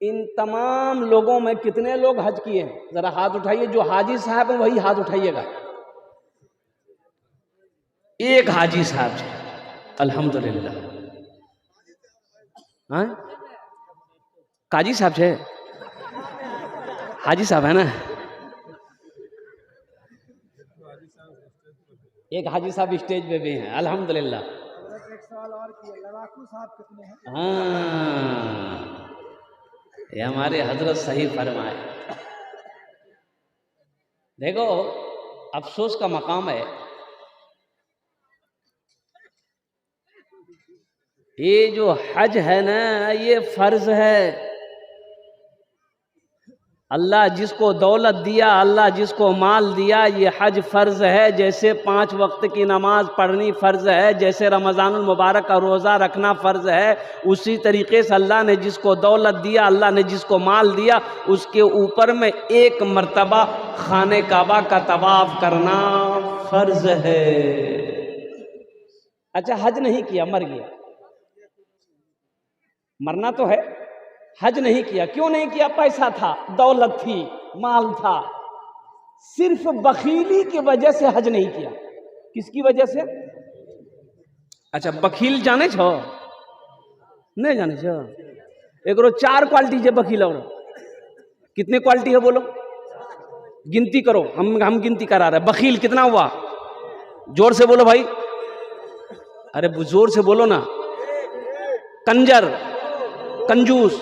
इन तमाम लोगों में कितने लोग हज किए हैं? जरा हाथ उठाइए। जो हाजी साहब हैं वही हाथ उठाइएगा। एक हाजी साहब है, अल्हम्दुलिल्लाह। हाँ, काजी साहब है, हाजी साहब है ना। एक हाजी साहब स्टेज पे भी हैं, अल्हम्दुलिल्लाह। हाँ, ये हमारे हजरत सही फरमाए। देखो, अफसोस का मकाम है, ये जो हज है ना, ये फर्ज है। अल्लाह जिसको दौलत दिया, अल्लाह जिसको माल दिया, ये हज फर्ज है। जैसे 5 वक्त की नमाज पढ़नी फर्ज है, जैसे रमज़ानुल मुबारक का रोज़ा रखना फर्ज है, उसी तरीके से अल्लाह ने जिसको दौलत दिया, अल्लाह ने जिसको माल दिया, उसके ऊपर में एक मर्तबा खाने काबा का तवाफ करना फर्ज है। अच्छा, हज नहीं किया, मर गया, मरना तो है, हज नहीं किया। क्यों नहीं किया? पैसा था, दौलत थी, माल था। सिर्फ बखीली की वजह से हज नहीं किया। किसकी वजह से? अच्छा, बखील जाने छो? नहीं जाने छो? एक 4 क्वालिटी है बखील। और कितने क्वालिटी है बोलो? गिनती करो, हम गिनती करा रहे हैं। बखील कितना हुआ? जोर से बोलो भाई। अरे जोर से बोलो ना। कंजर, कंजूस,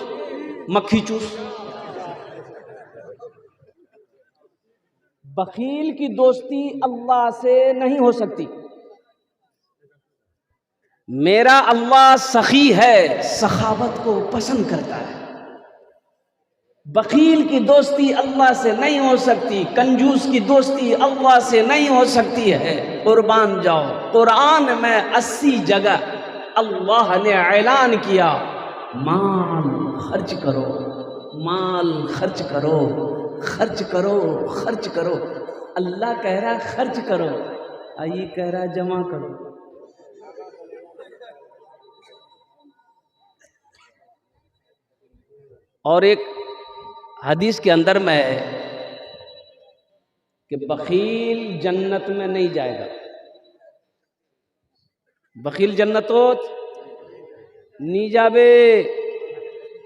मक्खी चूस। बखील की दोस्ती अल्लाह से नहीं हो सकती। मेरा अल्लाह सखी है, सखावत को पसंद करता है। बखील की दोस्ती अल्लाह से नहीं हो सकती, कंजूस की दोस्ती अल्लाह से नहीं हो सकती है। कुर्बान जाओ, कुरान में 80 जगह अल्लाह ने ऐलान किया, माल खर्च करो, माल खर्च करो, खर्च करो, खर्च करो। अल्लाह कह रहा खर्च करो, ये कह रहा जमा करो। और एक हदीस के अंदर में है कि बखील जन्नत में नहीं जाएगा। बखील जन्नतोत नहीं जाबे,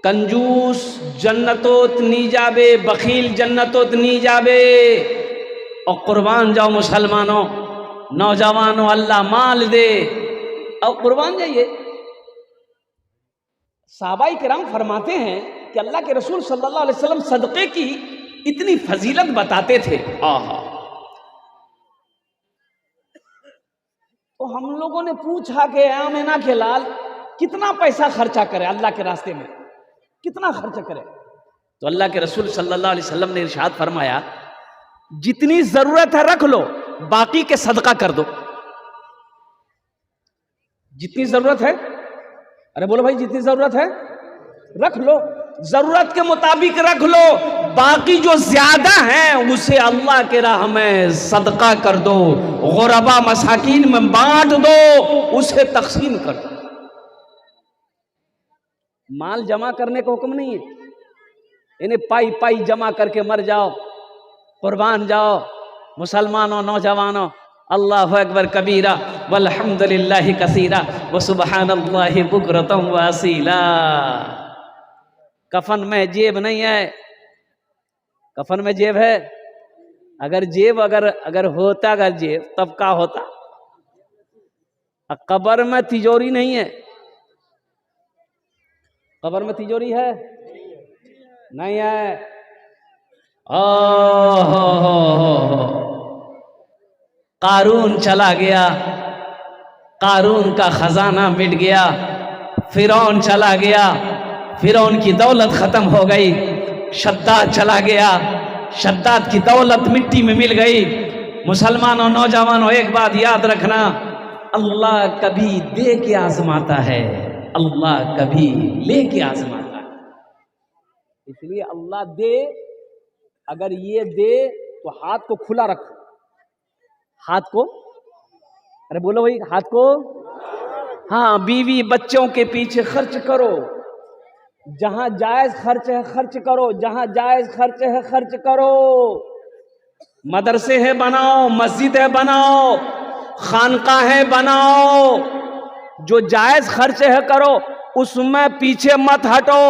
कंजूस जन्नतोत नहीं जाबे, बखील जन्नतोत नहीं जाबे। और कुर्बान जाओ मुसलमानों, नौजवानों, अल्लाह माल दे और कुर्बान जाइए। सहाबाई किराम फरमाते हैं कि अल्लाह के रसूल सल्लल्लाहु अलैहि वसल्लम सदक़े की इतनी फजीलत बताते थे। आहा, तो हम लोगों ने पूछा कि आमिना के लाल, कितना पैसा खर्चा करे अल्लाह के रास्ते में, कितना खर्च करे? तो अल्लाह के रसूल सल्लल्लाहु अलैहि वसल्लम ने इरशाद फरमाया, जितनी जरूरत है रख लो, बाकी के सदका कर दो। जितनी जरूरत है, अरे बोलो भाई, जितनी जरूरत है रख लो, जरूरत के मुताबिक रख लो। बाकी जो ज्यादा है उसे अल्लाह के राह में सदका कर दो, गुरबा मसाकीन में बांट दो, उसे तकसीम कर दो। माल जमा करने का हुक्म नहीं है, इन्हें पाई पाई जमा करके मर जाओ, कुर्बान जाओ। मुसलमानों, नौजवानों, अल्लाहु अकबर कबीरा वल्हम्दुलिल्लाहि कसीरा व सुबहानल्लाहि बुकरतम व असीला। कफन में जेब नहीं है, कफन में जेब है। अगर जेब अगर होता, अगर जेब तब का होता। कब्र में तिजोरी नहीं है, कब्र में तिजोरी है नहीं है। कारून चला गया, कारून का खजाना मिट गया। फिरौन चला गया, फिरौन की दौलत खत्म हो गई। शद्दाद चला गया, शद्दाद की दौलत मिट्टी में मिल गई। मुसलमानों, नौजवानों, एक बात याद रखना, अल्लाह कभी दे के आजमाता है, अल्लाह कभी ले के आजमाता है। इसलिए अल्लाह दे, अगर ये दे तो हाथ को खुला रखो, हाथ को, अरे बोलो भाई, हाथ को, हाँ, बीवी बच्चों के पीछे खर्च करो, जहां जायज खर्च है खर्च करो, जहां जायज खर्च है खर्च करो। मदरसे है बनाओ, मस्जिद है बनाओ, खानकाहें बनाओ, जो जायज खर्च है करो, उसमें पीछे मत हटो।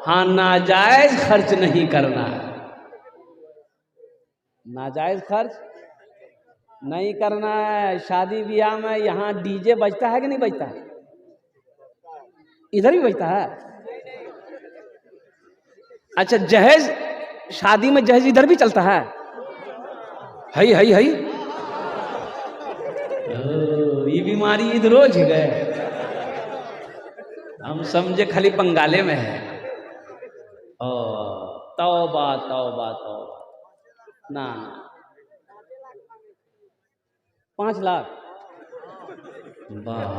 हाँ, नाजायज खर्च नहीं करना, नाजायज खर्च नहीं करना है। शादी ब्याह में यहाँ डीजे बजता है कि नहीं बजता है? इधर भी बजता है। अच्छा, जहेज, शादी में जहेज इधर भी चलता है? हई हई हई, ये बीमारी इधर रोज गए, हम समझे खाली बंगाले में है। ओ तौबा तौबा तौबा, ना 5 लाख, वाह।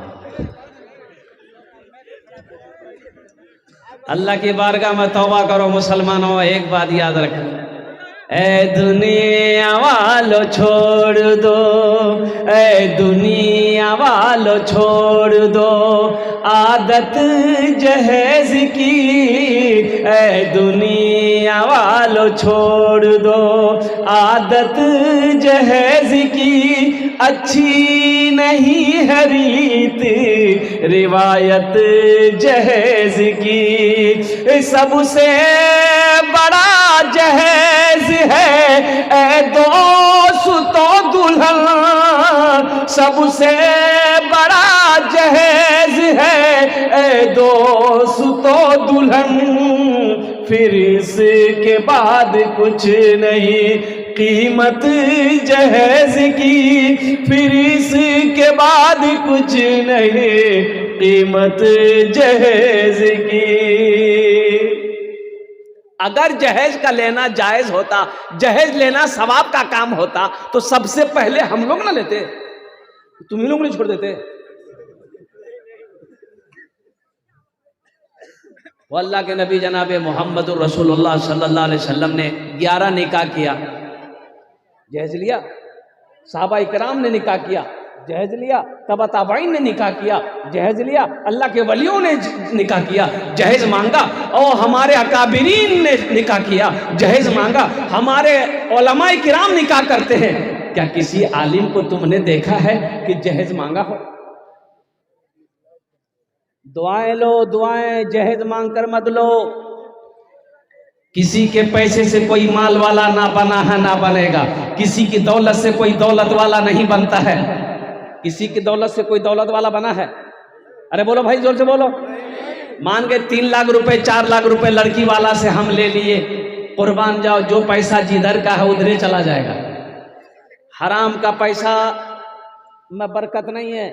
अल्लाह की बारगाह में तौबा करो मुसलमानों। एक बात याद रखना, ए दुनिया वालों छोड़ दो, ए दुनिया वालों छोड़ दो आदत जहेज की, ए दुनिया वालों छोड़ दो आदत जहेज की। अच्छी नहीं है रीत रिवायत जहेज की, सबसे बड़ा जहेज है ए दोस्तों दुल्हन, सबसे बड़ा जहेज है ए दोस्तों दुल्हन। फिर इसके बाद कुछ नहीं कीमत जहेज की, फिर इसके बाद कुछ नहीं कीमत जहेज की। अगर जहेज का लेना जायज होता, जहेज लेना सवाब का काम होता, तो सबसे पहले हम लोग ना लेते, तुम ही लोग नहीं छोड़ देते। वो अल्लाह के नबी जनाब मोहम्मद रसूलुल्लाह सल्लल्लाहु अलैहि वसल्लम ने 11 निकाह किया, जहेज लिया। सहाबा इकराम ने निकाह किया, जहेज लिया। तबा ताबाइन ने निकाह किया, जहेज लिया। अल्लाह के वलियों ने निकाह किया, जहेज मांगा। और हमारे अकाबिरीन ने निकाह किया, जहेज मांगा। हमारे उलमाए किराम निकाह करते हैं। क्या किसी आलिम को तुमने देखा है कि जहेज मांगा हो? दुआएं लो, दुआएं, जहेज मांग कर मत लो। किसी के पैसे से कोई माल वाला ना बना है, ना बनेगा। किसी की दौलत से कोई दौलत वाला नहीं बनता है। किसी की दौलत से कोई दौलत वाला बना है? अरे बोलो भाई, जोर से बोलो। मान के 3 लाख रुपए 4 लाख रुपए लड़की वाला से हम ले लिए, कुर्बान जाओ, जो पैसा जिधर का है उधर चला जाएगा। हराम का पैसा में बरकत नहीं है,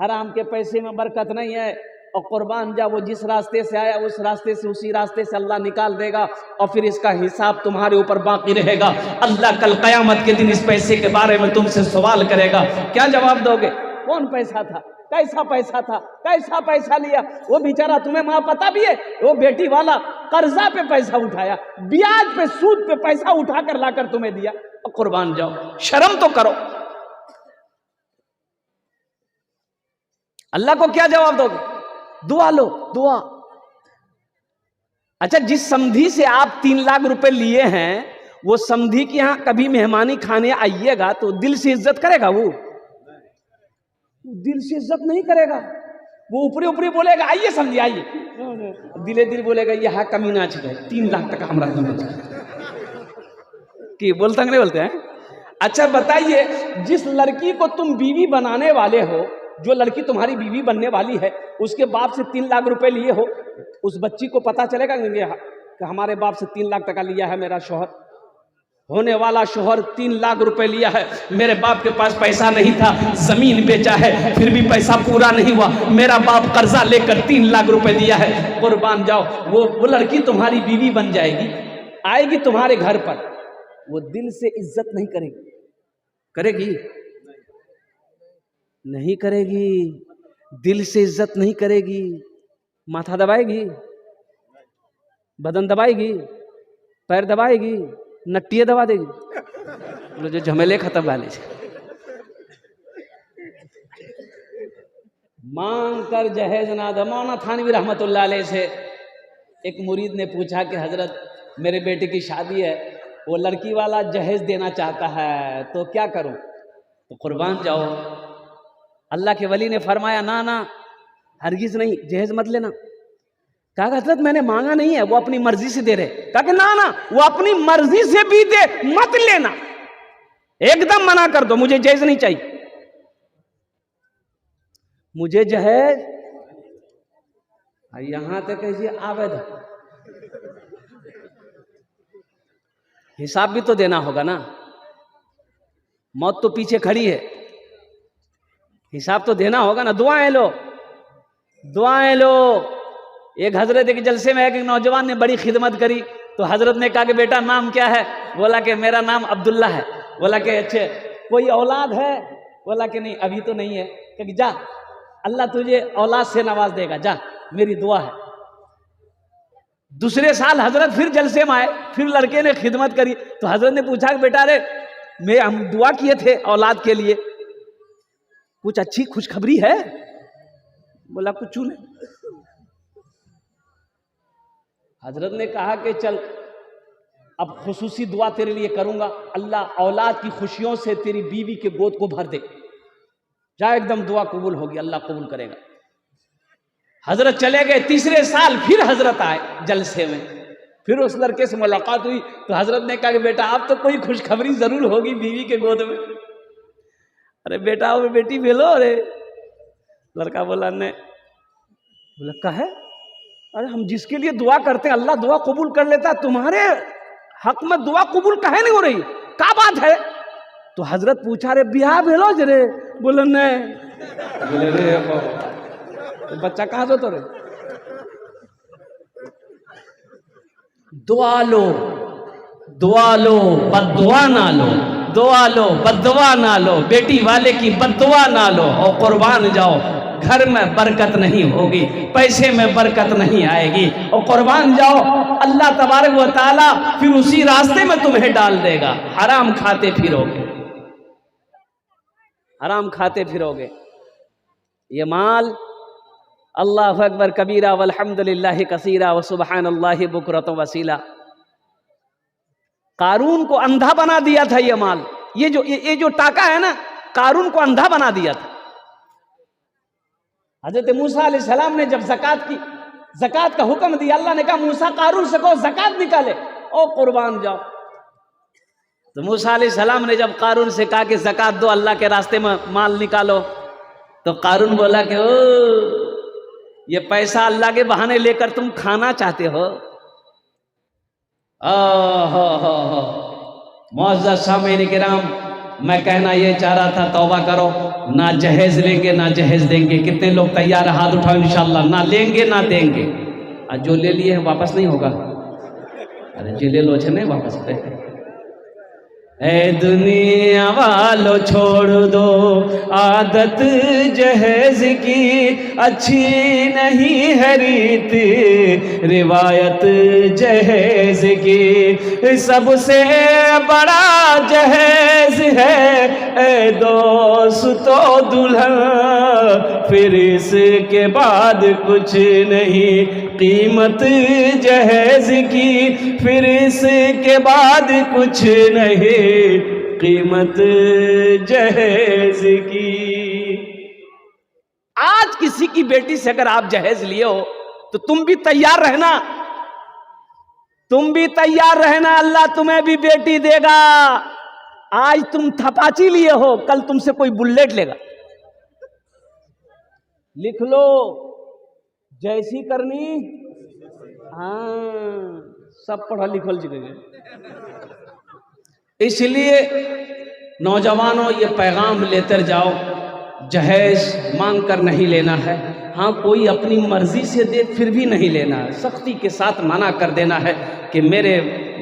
हराम के पैसे में बरकत नहीं है। और कुर्बान जाओ, वो जिस रास्ते से आया उस रास्ते से, उसी रास्ते से अल्लाह निकाल देगा और फिर इसका हिसाब तुम्हारे ऊपर बाकी रहेगा। अल्लाह कल कयामत के दिन इस पैसे के बारे में तुमसे सवाल करेगा। क्या जवाब दोगे? कौन पैसा था, कैसा पैसा था, कैसा पैसा लिया? वो बेचारा, तुम्हें माँ पता भी है, वो बेटी वाला कर्जा पे पैसा उठाया, ब्याज पे, सूद पे पैसा उठाकर लाकर तुम्हें दिया। और कुर्बान जाओ, शर्म तो करो। अल्लाह को क्या जवाब दोगे? दुआ लो, दुआ। अच्छा, जिस समधी से आप 3 लाख रुपए लिए हैं, वो समधी के यहां कभी मेहमानी खाने आइएगा तो दिल से इज्जत करेगा? वो दिल से इज्जत नहीं करेगा। वो ऊपरी ऊपरी बोलेगा आइए समझी आइए, दिले दिल बोलेगा ये हा कमीना है, 3 लाख तक हमारा कि बोलते नहीं बोलते हैं। अच्छा बताइए, जिस लड़की को तुम बीवी बनाने वाले हो, जो लड़की तुम्हारी बीवी बनने वाली है, उसके बाप से 3 लाख रुपए लिए हो, उस बच्ची को पता चलेगा कि हमारे बाप से 3 लाख टका लिया है मेरा शौहर, होने वाला शौहर 3 लाख रुपए लिया है, मेरे बाप के पास पैसा नहीं था, जमीन बेचा है, फिर भी पैसा पूरा नहीं हुआ, मेरा बाप कर्जा लेकर 3 लाख रुपए दिया है। कुर्बान जाओ, वो लड़की तुम्हारी बीवी बन जाएगी, आएगी तुम्हारे घर पर, वो दिल से इज्जत नहीं करेगी। करेगी? नहीं करेगी। दिल से इज्जत नहीं करेगी। माथा दबाएगी, बदन दबाएगी, पैर दबाएगी, नट्टियाँ दबा देगी, जो झमेले खत्म वाले से। मांग कर जहेज ना दो। मौलाना थानवी रहमतुल्लाह अलैह से एक मुरीद ने पूछा कि हजरत मेरे बेटे की शादी है, वो लड़की वाला जहेज देना चाहता है, तो क्या करूं? तो कुर्बान जाओ। अल्लाह के वली ने फरमाया ना ना, हरगिज नहीं, जहेज मत लेना। कहा हजरत मैंने मांगा नहीं है, वो अपनी मर्जी से दे रहे। कहा कि ना ना, वो अपनी मर्जी से भी दे, मत लेना, एकदम मना कर दो, मुझे जहेज नहीं चाहिए, मुझे जहेज। यहां तक कैसे आवेदन, हिसाब भी तो देना होगा ना, मौत तो पीछे खड़ी है, हिसाब तो देना होगा ना। दुआएं लो, दुआएं लो। एक हजरत के जलसे में एक नौजवान ने बड़ी खिदमत करी, तो हजरत ने कहा कि बेटा नाम क्या है? बोला कि मेरा नाम अब्दुल्ला है। बोला कि अच्छे, कोई औलाद है? बोला कि नहीं अभी तो नहीं है। कि जा, अल्लाह तुझे औलाद से नवाज देगा, जा, मेरी दुआ है। दूसरे साल हजरत फिर जलसे में आए, फिर लड़के ने खिदमत करी, तो हजरत ने पूछा कि बेटा रे, हम दुआ किए थे औलाद के लिए, कुछ अच्छी खुशखबरी है? बोला कुछ नहीं। हजरत ने कहा कि चल अब खुसूसी दुआ तेरे लिए करूंगा, अल्लाह औलाद की खुशियों से तेरी बीवी के गोद को भर दे, जा, एकदम दुआ कबूल होगी, अल्लाह कबूल करेगा। हजरत चले गए। तीसरे साल फिर हजरत आए जलसे में, फिर उस लड़के से मुलाकात हुई, तो हजरत ने कहा कि बेटा आप तो कोई खुशखबरी जरूर होगी बीवी के गोद में। अरे बेटा वो बेटी भेलो। अरे लड़का बोला नहीं। बोला कहा है? अरे हम जिसके लिए दुआ करते हैं अल्लाह दुआ कबूल कर लेता, तुम्हारे हक में दुआ कबूल काहे नहीं हो रही, क्या बात है? तो हजरत पूछा रे ब्याह भेलो जरे? बोले नहीं। बोले रे तो बच्चा कहां से तो रे? दुआ लो, दुआ लो, बद्दुआ ना लो, दुआ लो, बद्दुआ ना लो, बेटी वाले की बद्दुआ ना लो, और कुर्बान जाओ। घर में बरकत नहीं होगी, पैसे में बरकत नहीं आएगी, और कुर्बान जाओ, अल्लाह तबारक व तआला फिर उसी रास्ते में तुम्हें डाल देगा। हराम खाते फिरोगे, हराम खाते फिरोगे। ये माल अल्लाहु अकबर कबीरा वल्हम्दुलिल्लाहि कसीरा व सुबहानल्लाहि बुकरतु वसीला। कारून को अंधा बना दिया था ये माल, ये जो टाका है ना, कारून को अंधा बना दिया था। हजरत मूसा अलैहिस्सलाम ने जब ज़कात का हुक्म दिया, अल्लाह ने कहा मूसा कारून से कहो ज़कात निकाले, ओ कुर्बान जाओ। तो मूसा अलैहिस्सलाम ने जब कारून से कहा कि ज़कात दो, अल्लाह के रास्ते में माल निकालो, तो कारून बोला कि ओ ये पैसा अल्लाह के बहाने लेकर तुम खाना चाहते हो? मुअज़्ज़ज़ सामीन किराम, मैं कहना ये चाह रहा था तौबा करो, ना जहेज लेंगे ना जहेज देंगे। कितने लोग तैयार है? हाथ उठाओ इंशाअल्लाह। ना लेंगे ना देंगे। आज जो ले लिए वापस नहीं होगा। अरे जो ले लो नहीं वापस होते। ऐ दुनिया वालों छोड़ दो आदत जहेज की, अच्छी नहीं है रीत रिवायत जहेज की। सबसे बड़ा जहेज है ऐ दोस्तों दुल्हन, फिर इसके बाद कुछ नहीं कीमत जहेज की, फिर इसके बाद कुछ नहीं कीमत जहेज की। आज किसी की बेटी से अगर आप जहेज लिए हो तो तुम भी तैयार रहना, तुम भी तैयार रहना, अल्लाह तुम्हें भी बेटी देगा। आज तुम थपाची लिए हो, कल तुमसे कोई बुलेट लेगा। लिख लो, जैसी करनी। हाँ, सब पढ़ा लिखल जगह। इसलिए नौजवानों ये पैगाम लेकर जाओ, जहेज मांग कर नहीं लेना है। हाँ, कोई अपनी मर्जी से दे फिर भी नहीं लेना है, सख्ती के साथ मना कर देना है कि मेरे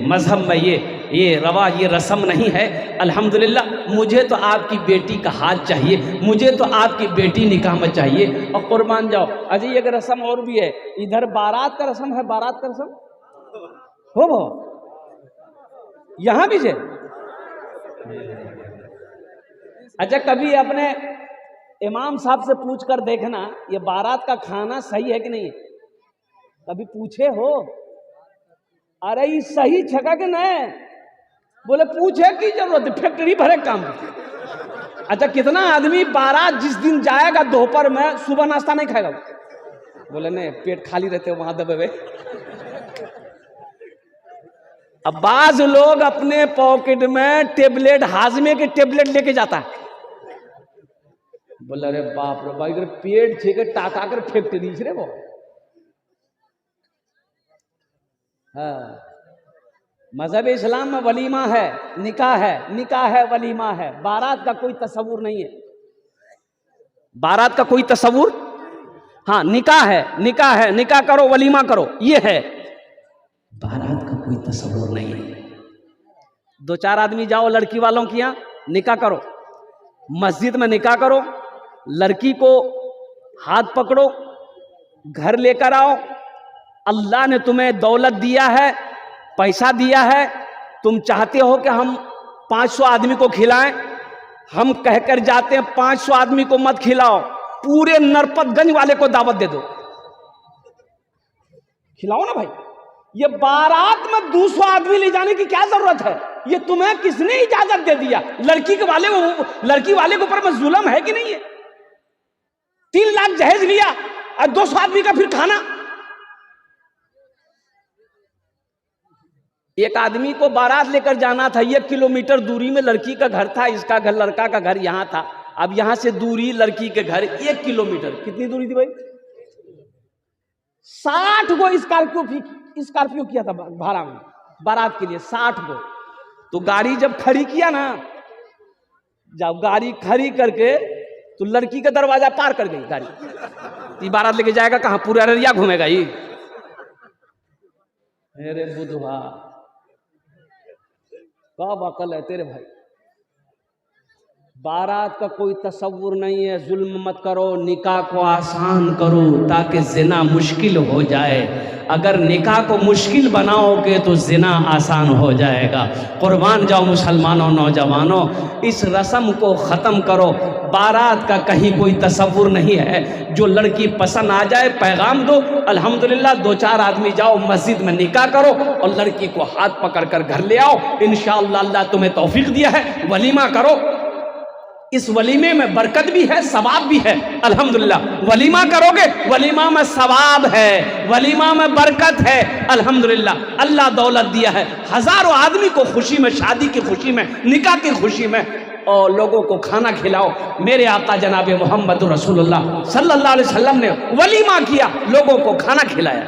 मजहब में ये रवा, ये रस्म नहीं है। अल्हम्दुलिल्लाह, मुझे तो आपकी बेटी का हाथ चाहिए, मुझे तो आपकी बेटी निकाह में चाहिए, और कुर्बान जाओ। अजी एक रस्म और भी है, इधर बारात का रस्म है, बारात का रस्म हो यहाँ भी है। अच्छा, कभी अपने इमाम साहब से पूछ कर देखना ये बारात का खाना सही है कि नहीं है। कभी पूछे हो? अरे ये सही छका के नहीं, बोले पूछे की जरूरत है, फैक्ट्री भरे काम। अच्छा कितना आदमी बारात जिस दिन जाएगा दोपहर में सुबह नाश्ता नहीं खाएगा? बोले नहीं, पेट खाली रहते वहां दबे। अब बाज लोग अपने पॉकेट में टेबलेट, हाजमे के टेबलेट लेके जाता है। बोले अरे बाप रे भाई, पेट छे के टाका कर फैक्ट्री रे वो। हाँ, मजहब इस्लाम में वलीमा है, निकाह है, निकाह है, वलीमा है। बारात का कोई तस्वुर नहीं है, बारात का कोई तस्वुर। हाँ निकाह है, निकाह है, निकाह करो, वलीमा करो, ये है। बारात का कोई तस्वुर नहीं है। दो चार आदमी जाओ लड़की वालों के यहाँ, निकाह करो, मस्जिद में निकाह करो, लड़की को हाथ पकड़ो, घर लेकर आओ। अल्लाह ने तुम्हें दौलत दिया है, पैसा दिया है, तुम चाहते हो कि हम 500 आदमी को खिलाएं, हम कहकर जाते हैं 500 आदमी को मत खिलाओ, पूरे नरपतगंज वाले को दावत दे दो, खिलाओ ना भाई। ये बारात में 200 आदमी ले जाने की क्या जरूरत है? ये तुम्हें किसने इजाजत दे दिया? लड़की वाले के ऊपर में जुल्म है कि नहीं है? 3 लाख जहेज लिया और 200 आदमी का फिर खाना। एक आदमी को बारात लेकर जाना था, 1 किलोमीटर दूरी में लड़की का घर था, इसका घर, लड़का का घर यहां था। अब यहां से दूरी लड़की के घर 1 किलोमीटर, कितनी दूरी थी भाई? 60 गो स्कॉर्पियो किया था भाड़ा में बारात के लिए, 60 गो। तो गाड़ी जब खड़ी किया ना, जब गाड़ी खड़ी करके तो लड़की का दरवाजा पार कर गई गाड़ी। ये बारात लेके जाएगा कहां? पूरा अररिया घूमेगा ये। अरे बुधवा, कब अकल है तेरे भाई? बारात का कोई तस्वुर नहीं है। जुल्म मत करो, निकाह को आसान करो ताकि जिना मुश्किल हो जाए। अगर निकाह को मुश्किल बनाओगे तो जिना आसान हो जाएगा। कुर्बान जाओ मुसलमानों, नौजवानों, इस रस्म को ख़त्म करो। बारात का कहीं कोई तस्वुर नहीं है। जो लड़की पसंद आ जाए पैगाम दो, अल्हम्दुलिल्लाह 2-4 आदमी जाओ मस्जिद में निकाह करो और लड़की को हाथ पकड़ कर घर ले आओ। इंशाअल्लाह अल्लाह तुम्हें तौफीक दिया है, वलीमा करो। इस वलीमे में बरकत भी है, सवाब भी है। अल्हम्दुलिल्लाह वलीमा करोगे, वलीमा में सवाब है, वलीमा में बरकत है। अल्हम्दुलिल्लाह अल्लाह दौलत दिया है। हजारों आदमी को खुशी में, शादी की खुशी में, निकाह की खुशी में, और लोगों को खाना खिलाओ। मेरे आका जनाब मोहम्मद रसूलुल्लाह सल्लल्लाहु अलैहि वसल्लम ने वलीमा किया, लोगों को खाना खिलाया।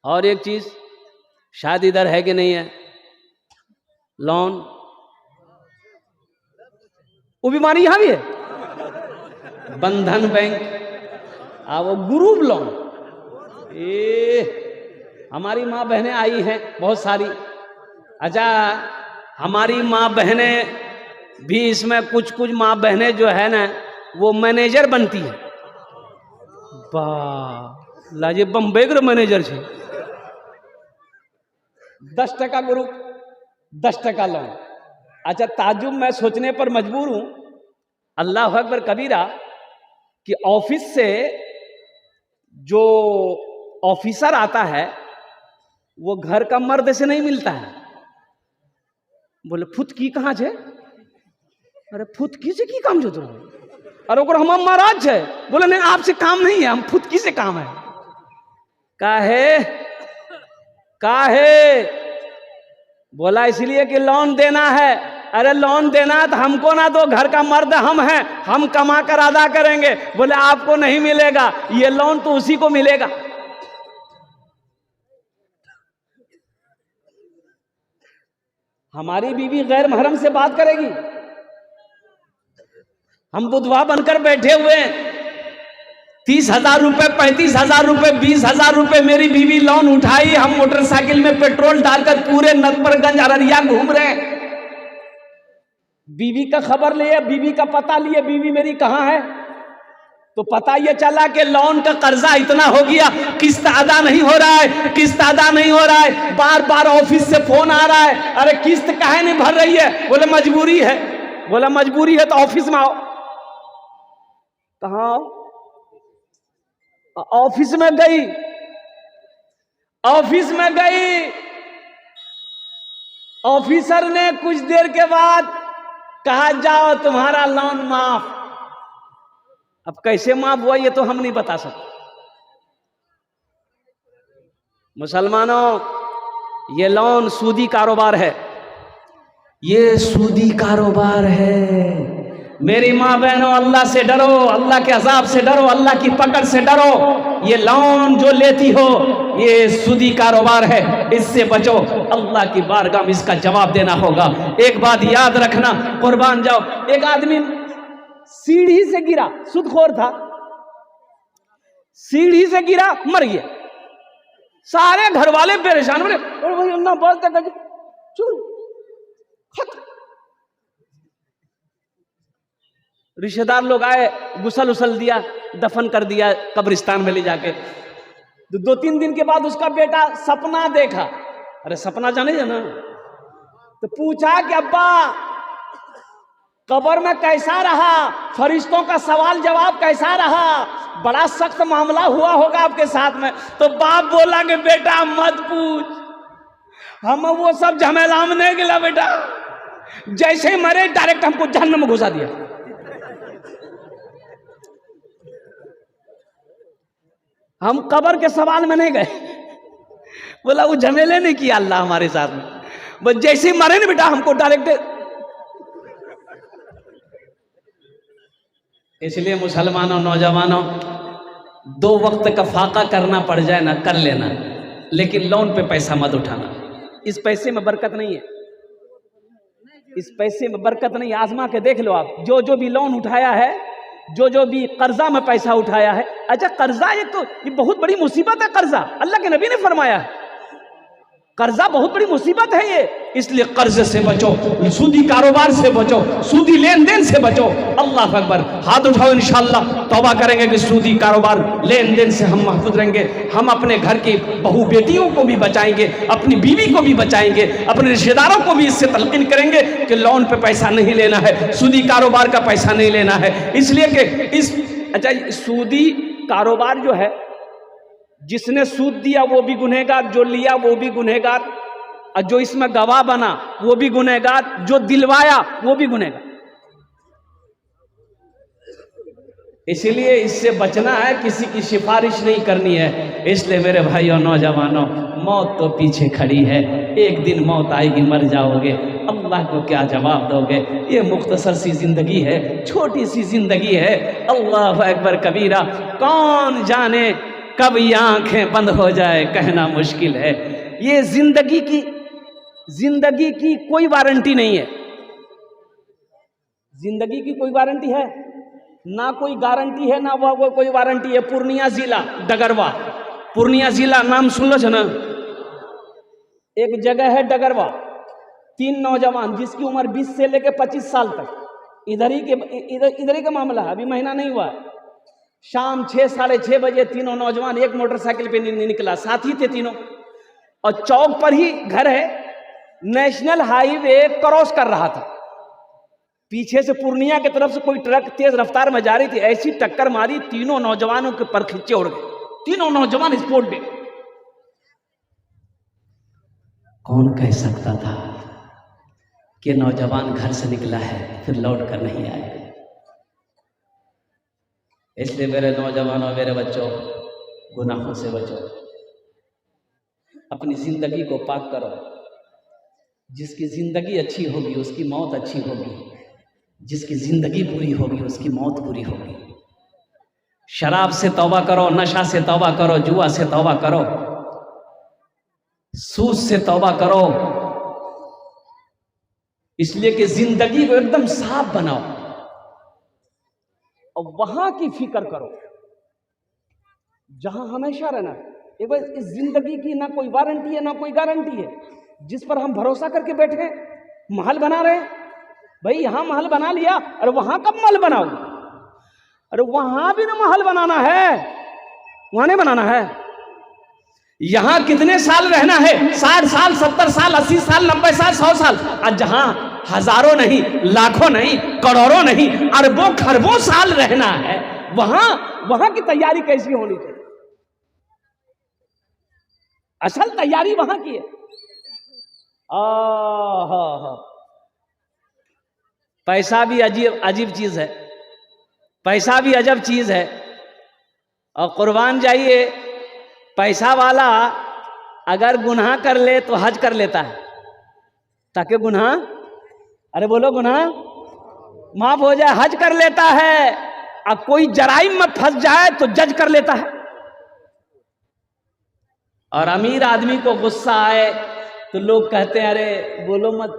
और एक चीज, शायद इधर है कि नहीं है, लोन, वो बीमारी यहां भी है। बंधन बैंक, वो ग्रुप लोन। हमारी माँ बहनें आई हैं बहुत सारी। अच्छा, हमारी माँ बहनें भी इसमें कुछ माँ बहनें जो है ना, वो मैनेजर बनती है। वाह, लाजे बम्बई के मैनेजर छे। 10 टका ग्रुप, 10 टका लोन। अच्छा, ताजुब मैं सोचने पर मजबूर हूं, अल्लाह अकबर कबीरा, कि ऑफिस से जो ऑफिसर आता है वो घर का मर्द से नहीं मिलता है। बोले फुतकी कहाँ छे? अरे फुतकी से की काम जो तुम? अरे ओकर हम महाराज है। बोले नहीं, आपसे काम नहीं है, हम फुतकी से काम है। काहे? बोला इसलिए कि लोन देना है। अरे लोन देना है तो हमको ना दो, घर का मर्द हम हैं, हम कमा कर अदा करेंगे। बोले आपको नहीं मिलेगा, ये लोन तो उसी को मिलेगा। हमारी बीवी गैर महरम से बात करेगी, हम बुधवा बनकर बैठे हुए हैं। 30,000 रुपए, 35,000 रुपए, 20,000 रुपए मेरी बीवी लोन उठाई, हम मोटरसाइकिल में पेट्रोल डालकर पूरे नटवरगंज अररिया घूम रहे हैं। बीवी का खबर लिए, बीवी का पता लिए, बीवी मेरी कहाँ है? तो पता ये चला कि लोन का कर्जा इतना हो गया, किस्त अदा नहीं हो रहा है, किस्त अदा नहीं हो रहा है। बार बार ऑफिस से फोन आ रहा है, अरे किस्त काहे नहीं भर रही है? बोले मजबूरी है। बोला मजबूरी है तो ऑफिस में आओ। कहाँ आओ? ऑफिस में गई, ऑफिस में गई, ऑफिसर ने कुछ देर के बाद कहा जाओ तुम्हारा लोन माफ। अब कैसे माफ हुआ ये तो हम नहीं बता सकते। मुसलमानों, ये लोन सूदी कारोबार है, ये सूदी कारोबार है। मेरी माँ बहनों, अल्लाह से डरो, अल्लाह के अजाब से डरो, अल्लाह की पकड़ से डरो। ये लोन जो लेती हो ये सूदी कारोबार है, इससे बचो। अल्लाह की बारगाह में इसका जवाब देना होगा। एक बात याद रखना, कुर्बान जाओ। एक आदमी सीढ़ी से गिरा, सुदखोर था, सीढ़ी से गिरा, मर गया। सारे घर वाले परेशान बोले, और भाई ना बोलते रिश्तेदार लोग आए, गुसल उसल दिया, दफन कर दिया कब्रिस्तान में ले जाके। तो 2-3 दिन के बाद उसका बेटा सपना देखा। अरे सपना जाने ना, तो पूछा कि अब्बा कब्र में कैसा रहा, फरिश्तों का सवाल जवाब कैसा रहा, बड़ा सख्त मामला हुआ होगा आपके साथ में। तो बाप बोला कि बेटा मत पूछ, हम वो सब झमेला में नहीं गिला बेटा। जैसे ही मरे डायरेक्ट हमको जहन्नम में घुसा दिया। हम कब्र के सवाल में नहीं गए। बोला वो झमेले नहीं किया अल्लाह हमारे साथ में, बस जैसे ही मरे ना बेटा हमको डायरेक्ट। इसलिए मुसलमानों, नौजवानों, 2 वक्त का फाका करना पड़ जाए ना कर लेना, लेकिन लोन पे पैसा मत उठाना। इस पैसे में बरकत नहीं है, इस पैसे में बरकत नहीं है। आजमा के देख लो आप, जो भी लोन उठाया है, जो भी कर्जा में पैसा उठाया है। अच्छा कर्जा एक तो ये बहुत बड़ी मुसीबत है। कर्जा अल्लाह के नबी ने फरमाया है, कर्जा बहुत बड़ी मुसीबत है ये। इसलिए कर्ज से बचो, सूदी कारोबार से बचो, सूदी लेन देन से बचो। अल्लाह अकबर। हाथ उठाओ, इंशाअल्लाह तौबा करेंगे कि सूदी कारोबार लेन देन से हम महफूज रहेंगे। हम अपने घर की बहू बेटियों को भी बचाएंगे, अपनी बीवी को भी बचाएंगे, अपने रिश्तेदारों को भी इससे तलकीन करेंगे कि लोन पे पैसा नहीं लेना है, सूदी कारोबार का पैसा नहीं लेना है। इसलिए कि अच्छा सूदी कारोबार जो है, जिसने सूद दिया वो भी गुनहगार, जो लिया वो भी गुनहगार, और जो इसमें गवाह बना वो भी गुनहगार, जो दिलवाया वो भी गुनहगार। इसीलिए इससे बचना है, किसी की सिफारिश नहीं करनी है। इसलिए मेरे भाइयों, नौजवानों, मौत तो पीछे खड़ी है, एक दिन मौत आएगी, मर जाओगे। अल्लाह को क्या जवाब दोगे? ये मुख्तसर सी जिंदगी है, छोटी सी जिंदगी है। अल्लाह अकबर कबीरा। कौन जाने कब ये आंखें बंद हो जाए, कहना मुश्किल है। ये जिंदगी की कोई वारंटी नहीं है। जिंदगी की कोई वारंटी है ना, कोई गारंटी है ना वो कोई वारंटी है। पूर्णिया जिला डगरवा, पूर्णिया जिला नाम सुन लो ना। एक जगह है डगरवा, 3 नौजवान जिसकी उम्र 20 से लेकर 25 साल तक, इधर ही का मामला है, अभी महीना नहीं हुआ। शाम 6-6:30 बजे तीनों नौजवान एक मोटरसाइकिल पे निकला, साथी थे तीनों, और चौक पर ही घर है। नेशनल हाईवे क्रॉस कर रहा था, पीछे से पूर्णिया की तरफ से कोई ट्रक तेज रफ्तार में जा रही थी, ऐसी टक्कर मारी, तीनों नौजवानों के पर खिंचे उड़ गए, तीनों नौजवान स्पॉट पे। कौन कह सकता था कि नौजवान घर से निकला है फिर लौट कर नहीं आएगा? इसलिए मेरे नौजवानों, मेरे बच्चों, गुनाहों से बचो, अपनी जिंदगी को पाक करो। जिसकी जिंदगी अच्छी होगी उसकी मौत अच्छी होगी, जिसकी जिंदगी बुरी होगी उसकी मौत बुरी होगी। शराब से तौबा करो, नशा से तौबा करो, जुआ से तौबा करो, सूद से तौबा करो। इसलिए कि जिंदगी को एकदम साफ बनाओ और वहां की फिक्र करो जहां हमेशा रहना। एक बार इस जिंदगी की ना कोई वारंटी है ना कोई गारंटी है, जिस पर हम भरोसा करके बैठे महल बना रहे। भाई यहां महल बना लिया, अरे वहां कब महल बनाओगे? अरे वहां भी ना महल बनाना है, वहां नहीं बनाना है। यहां कितने साल रहना है? 60 साल, 70 साल, 80 साल, 90 साल, 100 साल। आज जहां हजारों नहीं, लाखों नहीं, करोड़ों नहीं, अरबों खरबों साल रहना है, वहां की तैयारी कैसी होनी चाहिए? असल तैयारी वहां की है। हाँ, पैसा भी अजीब अजीब चीज है, पैसा भी अजब चीज है। और कुर्बान जाइए, पैसा वाला अगर गुनाह कर ले तो हज कर लेता है, ताकि गुनाह, अरे बोलो, गुनाह माफ हो जाए, हज कर लेता है। अब कोई जराइम में फंस जाए तो जज कर लेता है। और अमीर आदमी को गुस्सा आए तो लोग कहते हैं अरे बोलो मत,